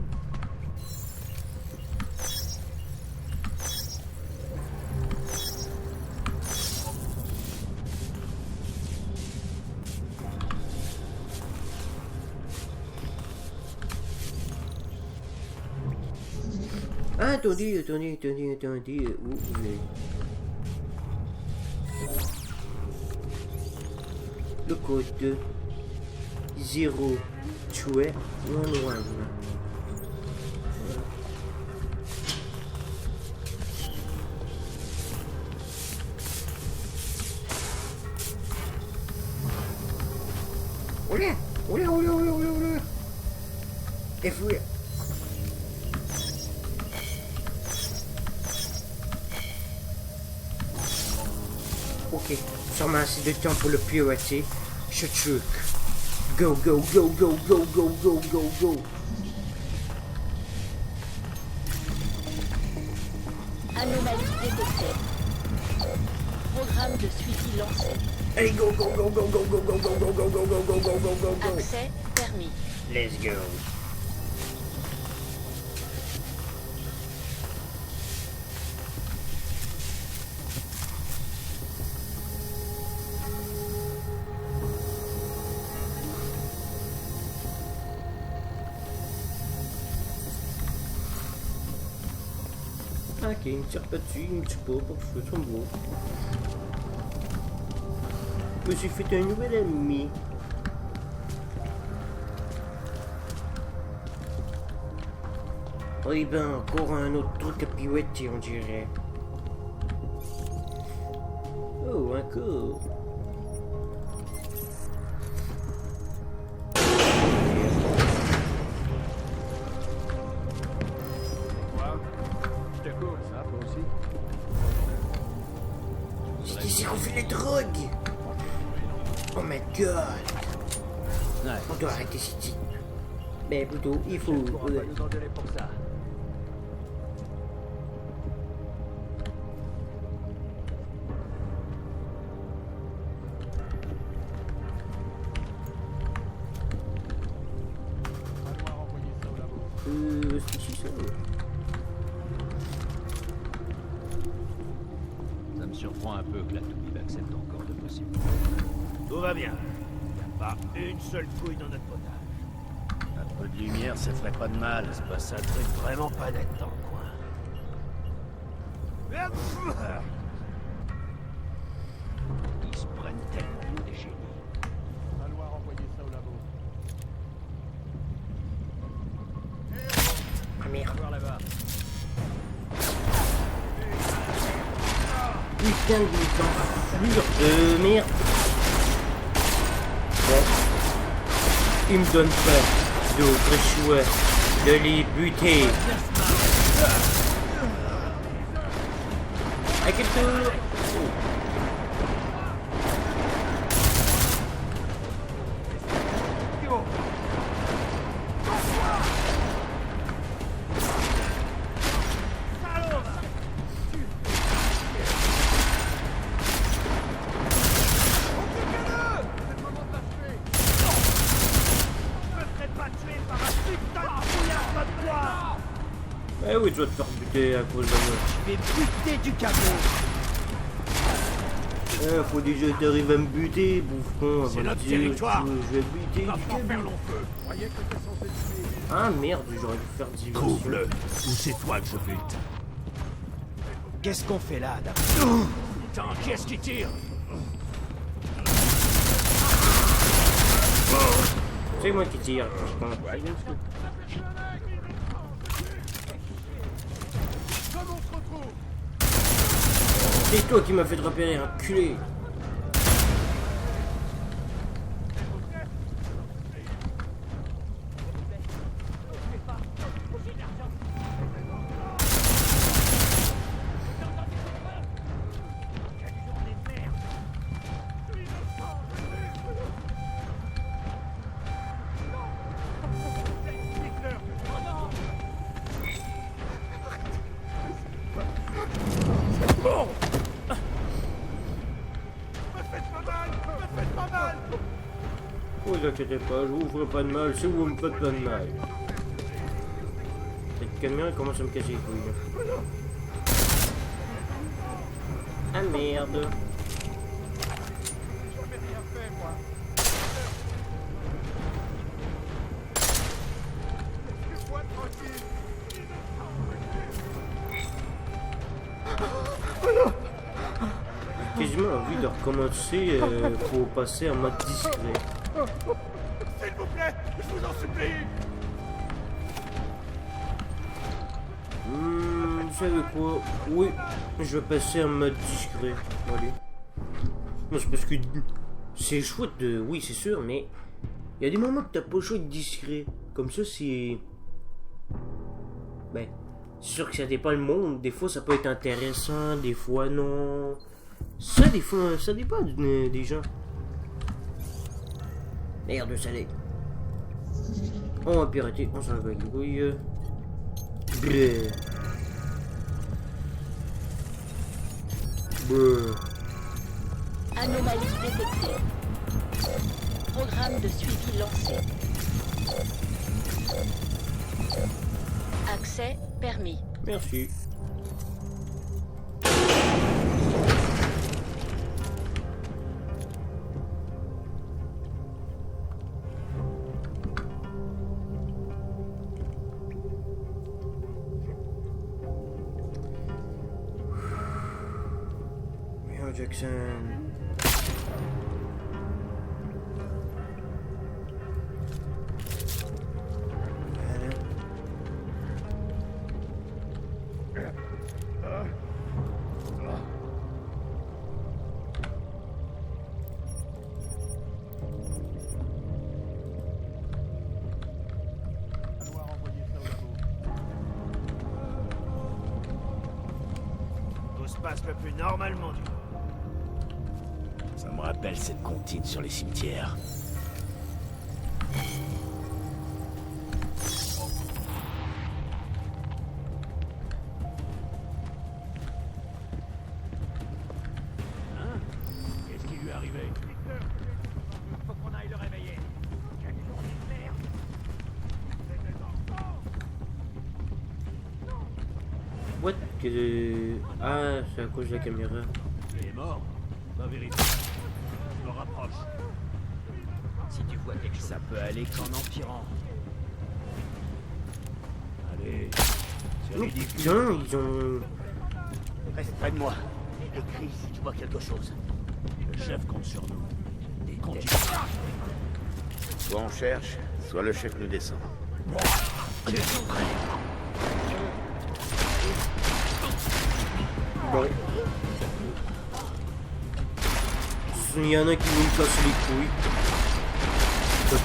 Ah, attendez. Où vous est le code 0 tuer 11. Oula. Et fouille. Ok, sûrement assez de temps pour le pirater. Ce truc. Go. Anomalie détectée. Programme de suivi lancé. Allez, go. Accès permis. Let's go. Ok, il me tire pas dessus, il me tue pas pour que je sois beau. Je me suis fait un nouvel ami. Oh, et ben, encore un autre truc à pirouetter, on dirait. D'accord. Je te cours, ça, toi aussi? C'est ici qu'on fait les drogues. Oh my god. On doit arrêter ce type. Mais plutôt, il faut... nous engueuler pour ça. C'est ici, ça. Ça me surprend un peu que la Toubib accepte encore de possible. Tout va bien. Y a pas une seule couille dans notre potage. Un peu de lumière, ça ferait pas de mal. Il se passe un truc vraiment pas net dans le coin. Ils se prennent tellement pour des génies. Va falloir envoyer ça au labo. Ah merde. Voir là-bas. Putain de d'enflure de merde. Bon. Il me donne pas d'autre choix de les buter. À quel tour? Eh oui, tu vas te faire buter à cause de moi. Je vais buter du cabot. Faut déjà que t'arrives à me buter, bouffon. C'est notre territoire. Je vais buter Va du pas faire cabot. long feu. Croyez que t'es censé tuer. Ah merde, j'aurais dû faire diversion. Trouve-le. Ou c'est toi que je bute. Qu'est-ce qu'on fait là, Adam? Putain, qui est-ce qui tire? C'est moi qui tire. C'est toi qui m'as fait repérer, un culé. Oh, vous inquiétez pas, je vous ferai pas de mal si vous me faites pas de mal. Cette camion commence à me casser les couilles. Ah merde. J'ai quasiment envie de recommencer pour passer en mode discret. S'il vous plaît, je vous en supplie. Vous savez quoi? Oui, je vais passer en mode discret. Allez. Non, c'est parce que c'est chouette de... Oui, c'est sûr, mais... Il y a des moments que t'as pas le choix de discret. Comme ça, c'est... Ben... C'est sûr que ça dépend le monde. Des fois, ça peut être intéressant. Des fois, non. Ça, des fois, ça dépend des gens. Merde, salé. On va pirater. On s'en va avec les couilles. Bleh. Bleh. Anomalie détectée. Programme de suivi lancé. Accès permis. Merci. Mio Jackson. passe le plus normalement du monde. Ça me rappelle cette comptine sur les cimetières. Qu'est-ce qui lui est arrivé? Faut qu'on aille le réveiller. What que... Ah, c'est à cause de la caméra. Il est mort. Va vérifier. Je me rapproche. Si tu vois quelque chose, Ça peut aller qu'en empirant. Allez. C'est Oh, ridicule. putain, ils ont... Reste près de moi. Et crie si tu vois quelque chose. Le chef compte sur nous. Et continue. Soit on cherche, soit le chef nous descend. Bon. Il y en a qui vont me casser les couilles. Donc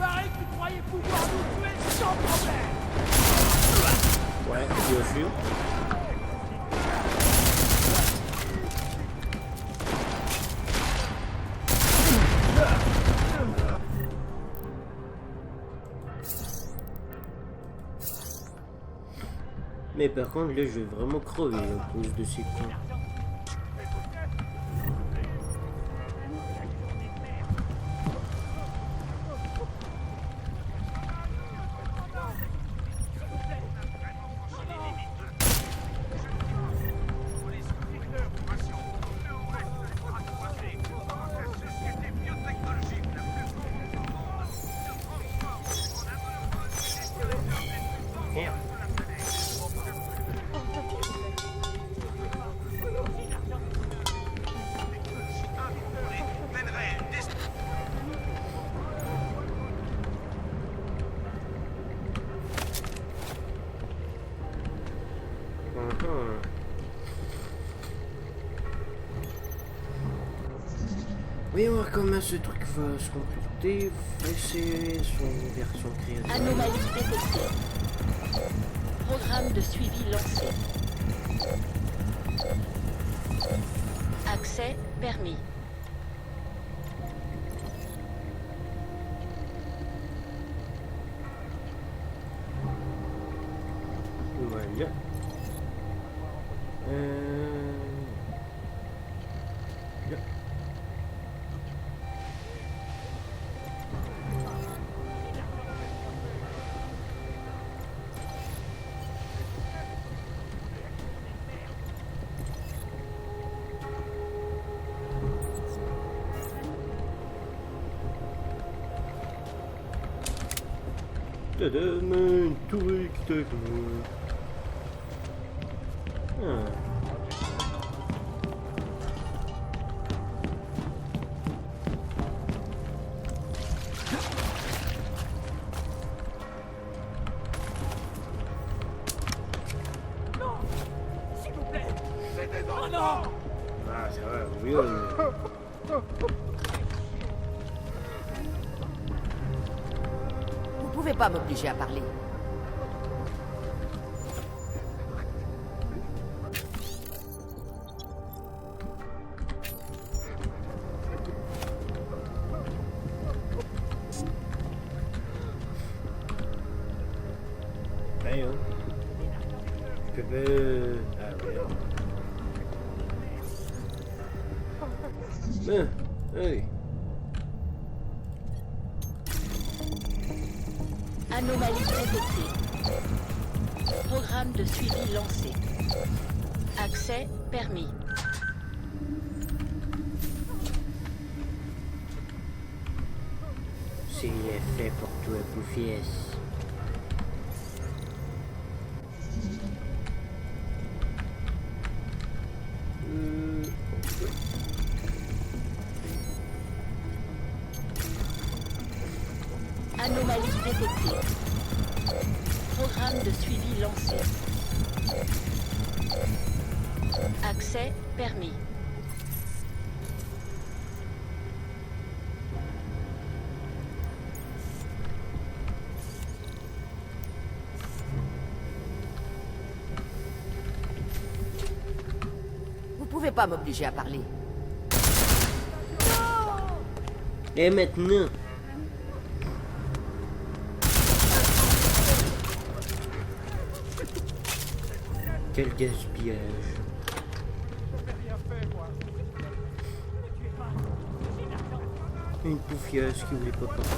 pareil que tu croyais pouvoir nous tuer sans problème. ouais, bien sûr. Mais par contre, là, je vais vraiment crever à cause de ces cons. Oui, on va voir comment ce truc va se comporter. C'est son version créative. Anomalie détectée. Programme de suivi lancé. Accès permis. Voilà. Là. Tadam, un truc techno. Ah. S'il vous plaît. Oh non. Ah, ça va, oui, oui. Vous pouvez pas m'obliger à parler. Hey, hein. Je peux... Ah, ouais. Hey. Anomalie détectée. Programme de suivi lancé. Accès permis. C'est fait pour toi, Poufies. Anomalie détectée. Programme de suivi lancé. Accès permis. Vous pouvez pas m'obliger à parler. Et maintenant? Quel gaspillage. Une poufiasse qui voulait pas partir.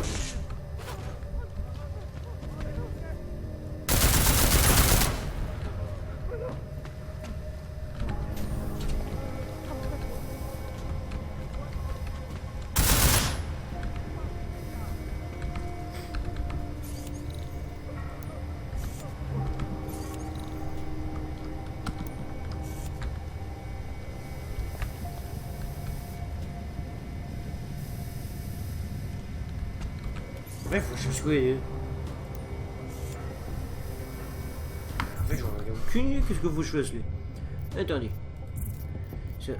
Ouais, faut que je jouer. En fait, j'en ai aucune idée. Qu'est-ce que faut que je fasse là? Attendez. Ça,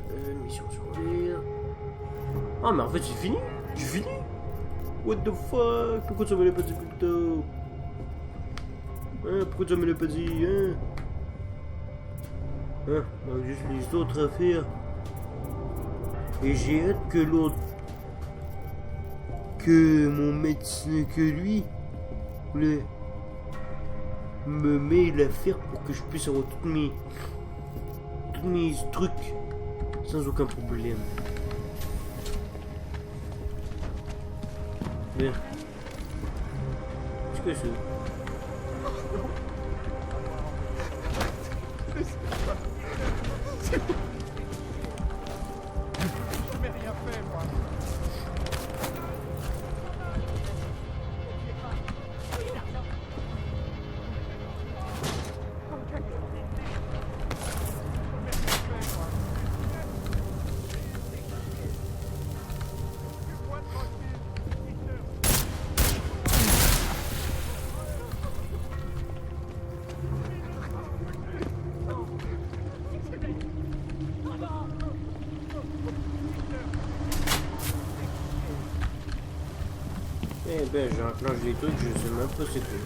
mission secondaire. Ah, mais en fait, c'est fini. C'est fini. What the fuck? Pourquoi ça me l'a pas dit plus tôt? Hein? Pourquoi ça me l'a pas dit? Hein? Hein? On a juste les autres à faire. Et j'ai hâte que l'autre. Que mon médecin, que lui, me met l'affaire pour que je puisse avoir tous mes trucs sans aucun problème. Bien. Qu'est-ce que c'est? Eh ben, j'enclenche des trucs, je sais même pas c'est quoi.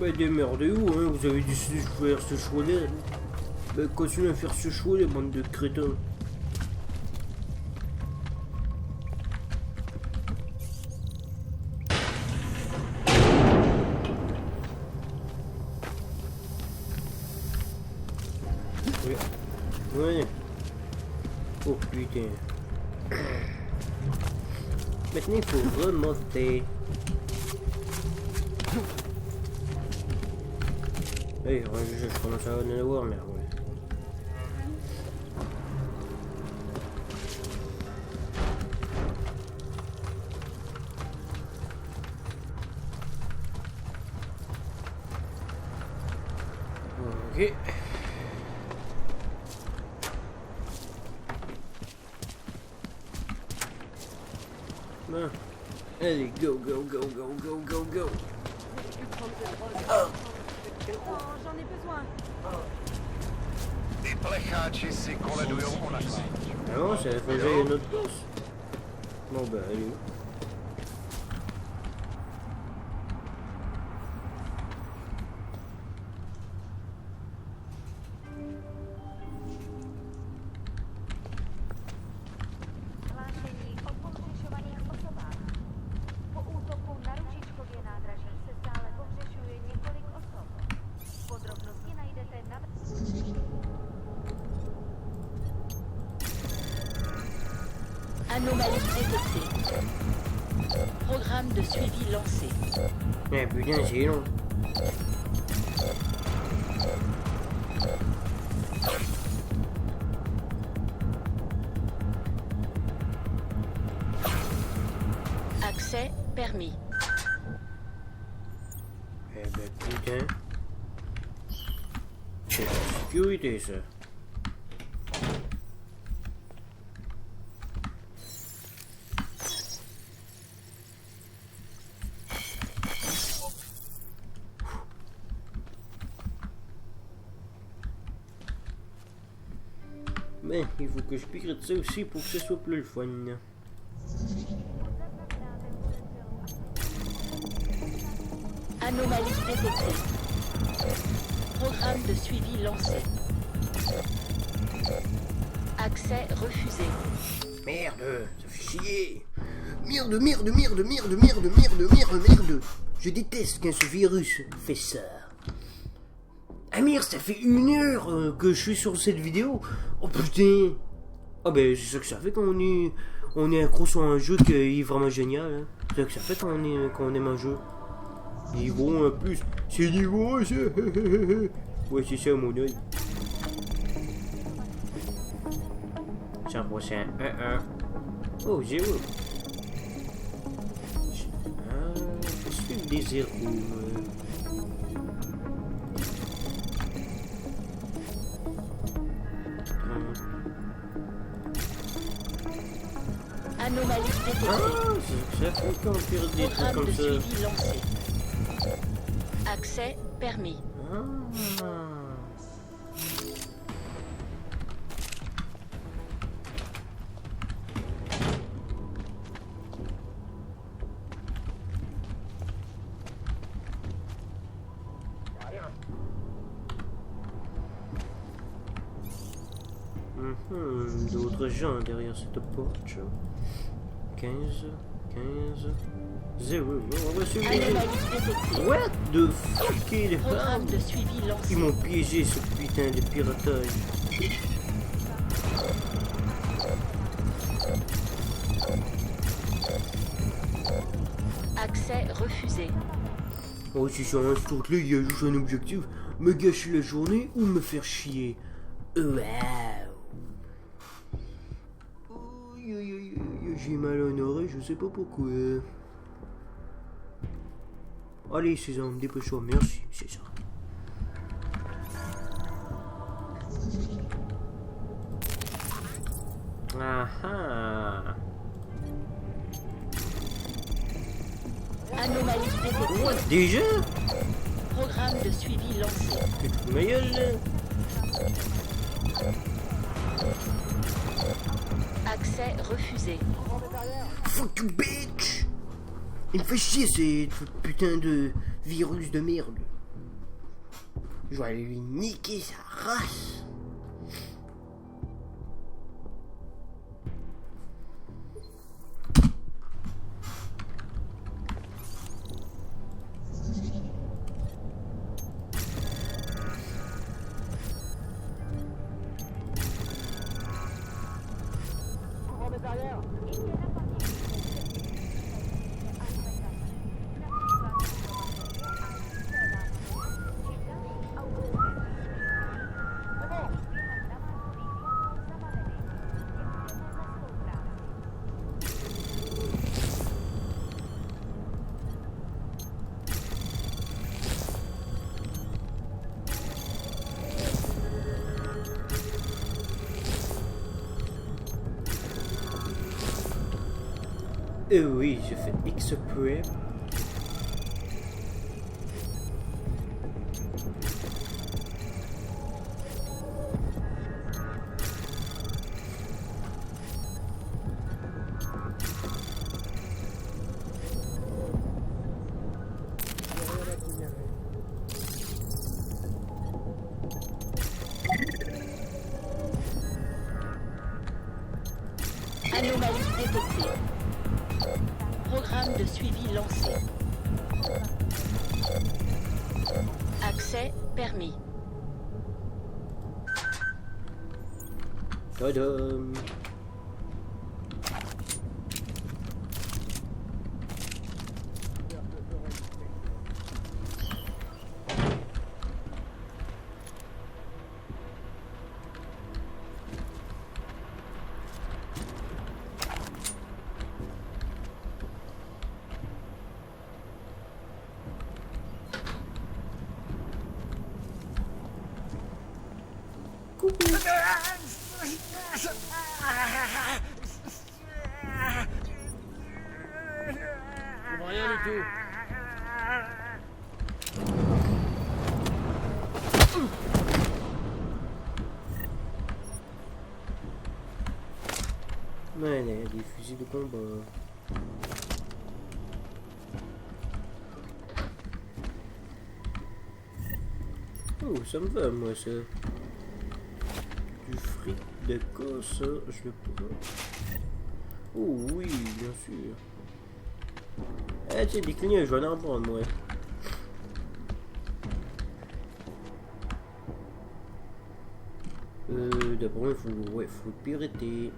Ben, démerdez où, hein, vous avez décidé de faire ce choix-là. Ben, continuez à faire ce choix-là, bande de crétins. Ouais. Oh putain. Maintenant il faut remonter. Hey, je commence à en avoir, mais ouais. Ok. Bon. Allez, go, go, go, go, go, go, go. J'en ai besoin. Ty plecháči si koledujou o naši. Ah bon, ça faisait une autre course. Bon bah, allez. Anomalie détectée. Programme de suivi lancé. Eh putain, c'est long. Accès permis. Eh ben putain. C'est la sécurité ça. Mais il faut que je pique ça aussi pour que ce soit plus le fun. Anomalie détectée. Programme de suivi lancé. Accès refusé. Merde, ça fait chier. Merde. Je déteste quand ce virus fait ça. Amir, ça fait 1 heure que je suis sur cette vidéo. Oh putain. Ah ben c'est ça que ça fait quand on est accro sur un jeu qui est vraiment génial. Hein. C'est ça que ça fait quand on aime un jeu. Niveau 1 plus. C'est niveau 1 ça. Ouais c'est ça mon oeil. 100%. Oh 0. Je suis des 0. Anomalie détectée. Ça fait quand on perd des trucs comme de ça. suivi lancé. Accès permis. D'autres gens derrière cette porte. 15. 0. On va suivre les... What the fuck est les Programme de suivi lancé. Ils m'ont piégé ce putain de piratage. Accès refusé. Oh si sur un truc là il y a juste un objectif. Me gâcher la journée ou me faire chier. Wow. J'ai mal à un oreille, je sais pas pourquoi. Allez Suzanne, dépêche-toi, merci, c'est ça. Ah ah. Anomalie détectée. What, déjà? Programme de suivi lancé. Putain, ma gueule là. Accès refusé. Fuck you bitch. Il me fait chier ces putain de virus de merde. Je vais aller lui niquer sa race. Oui, je fais exprès. Anomalie détectée. Programme de suivi lancé. Accès permis. Tadam. Rien du tout. Ouais, des fusils de combat. Oh, ça me va, moi, ça. Du fric de quoi, ça? Je le prends. Oh, oui, bien sûr. Eh, tiens, des cligneux, je vais en prendre, moi. D'abord, il faut... Ouais, faut pirater.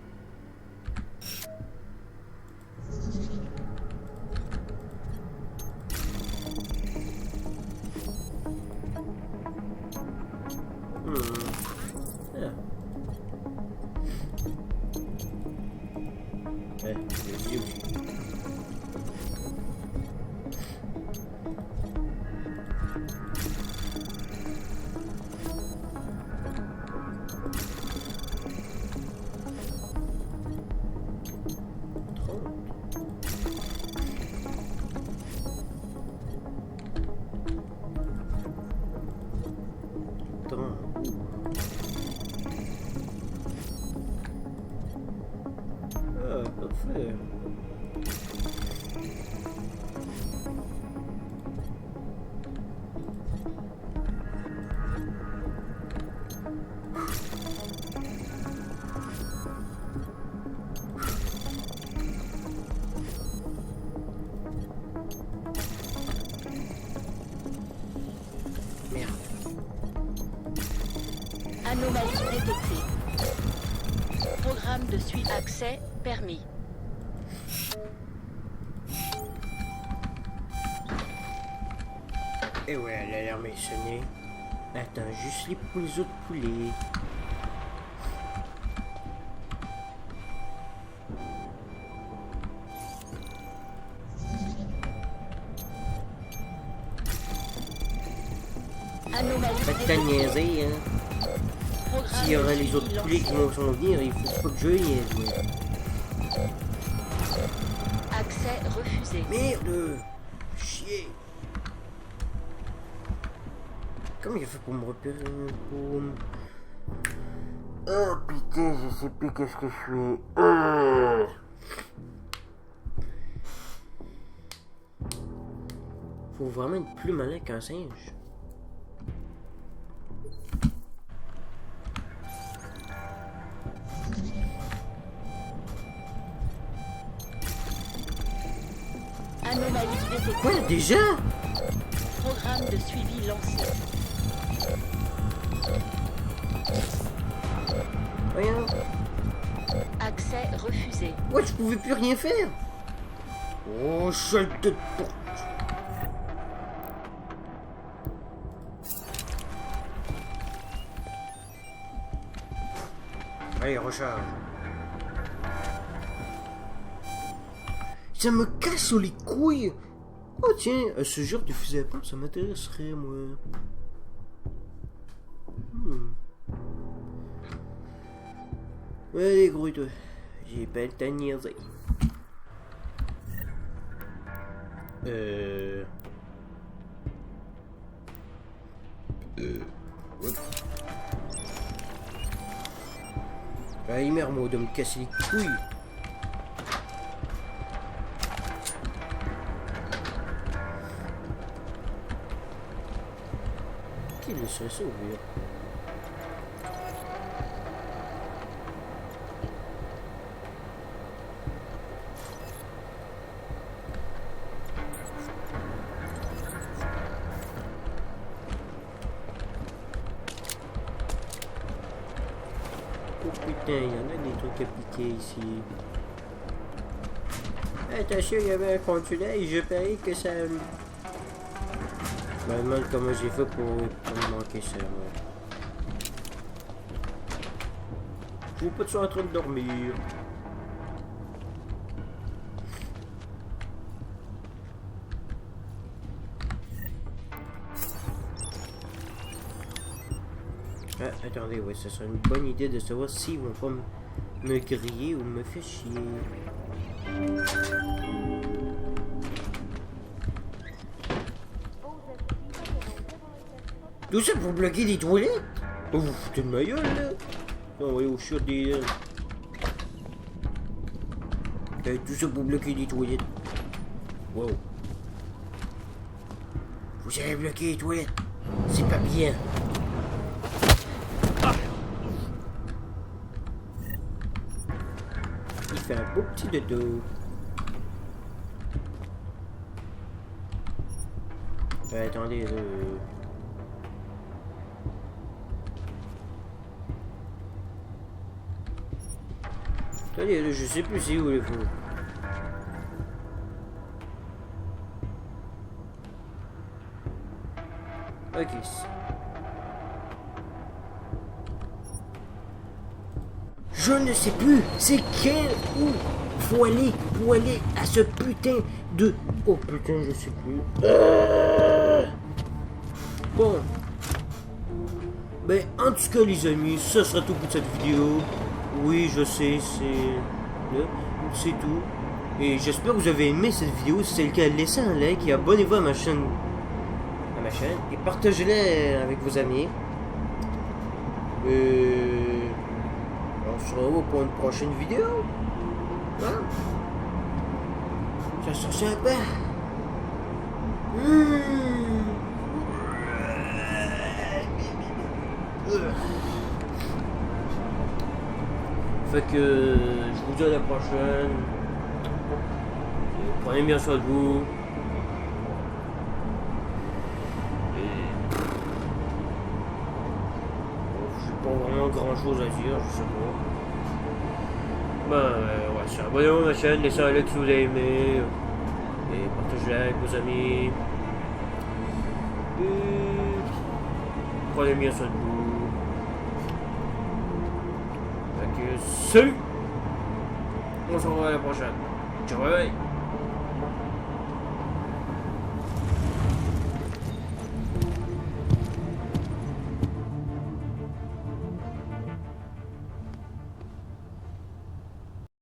Anomalie détectée. Programme de suite accès permis. Et ouais, l'alarme est sonnée. Attends, juste les autres poulets. Pas de niaiser, hein. S'il y aura les autres poulets qui vont s'en venir, il faut pas que je niaise, moi. Accès refusé. Merde! Chier! Comment il a fait pour me repérer? Oh putain, je sais plus qu'est-ce que je fais. Faut vraiment être plus malin qu'un singe. Anomalie détectée. Quoi, déjà? Programme de suivi lancé. Voyons. Accès refusé. Ouais, je pouvais plus rien faire. Oh, saleté de porte. Allez, recharge. Ça me casse les couilles. Oh tiens, ce genre de fusil à pompe, ça m'intéresserait, moi. Ouais, les gros, toi. J'ai pas le temps de niaiser. Allez, merde, moi, de me casser les couilles. Qui laisserait ça ouvrir? Oh putain, il y en a des trucs à piquer ici. Attention, il y avait un condulet et je parie que ça... Je me demande comment j'ai fait pour me manquer ça, moi. Je vois pas de ça en train de dormir. Ah, attendez, ouais, ça serait une bonne idée de savoir s'ils vont pas me griller ou me faire chier. Tout ça pour bloquer les toilettes? Oh, vous foutez de ma gueule, là? Non, ouais, au chute des... Tout ça pour bloquer les toilettes. Wow. Vous avez bloqué les toilettes. C'est pas bien. Il fait un beau petit dodo. Attendez, Attendez, je sais plus c'est où les fous. Ok. Je ne sais plus, c'est quel où faut aller à ce putain de... Oh putain, je sais plus. Bon. Ben, en tout cas les amis, ça sera tout pour cette vidéo. Oui, je sais, c'est tout. Et j'espère que vous avez aimé cette vidéo. Si c'est le cas, laissez un like et abonnez-vous à ma chaîne. Et partagez-la avec vos amis. On se revoit pour une prochaine vidéo. Voilà. Ça sera sympa. Fait que je vous dis à la prochaine. Et prenez bien soin de vous. Vraiment grand chose à dire, je sais pas. Ouais, abonnez-vous à ma chaîne, laissez un like si vous avez aimé. Et partagez-la avec vos amis. Et prenez bien soin de vous. Salut. On se revoit à la prochaine. Ciao, bye bye.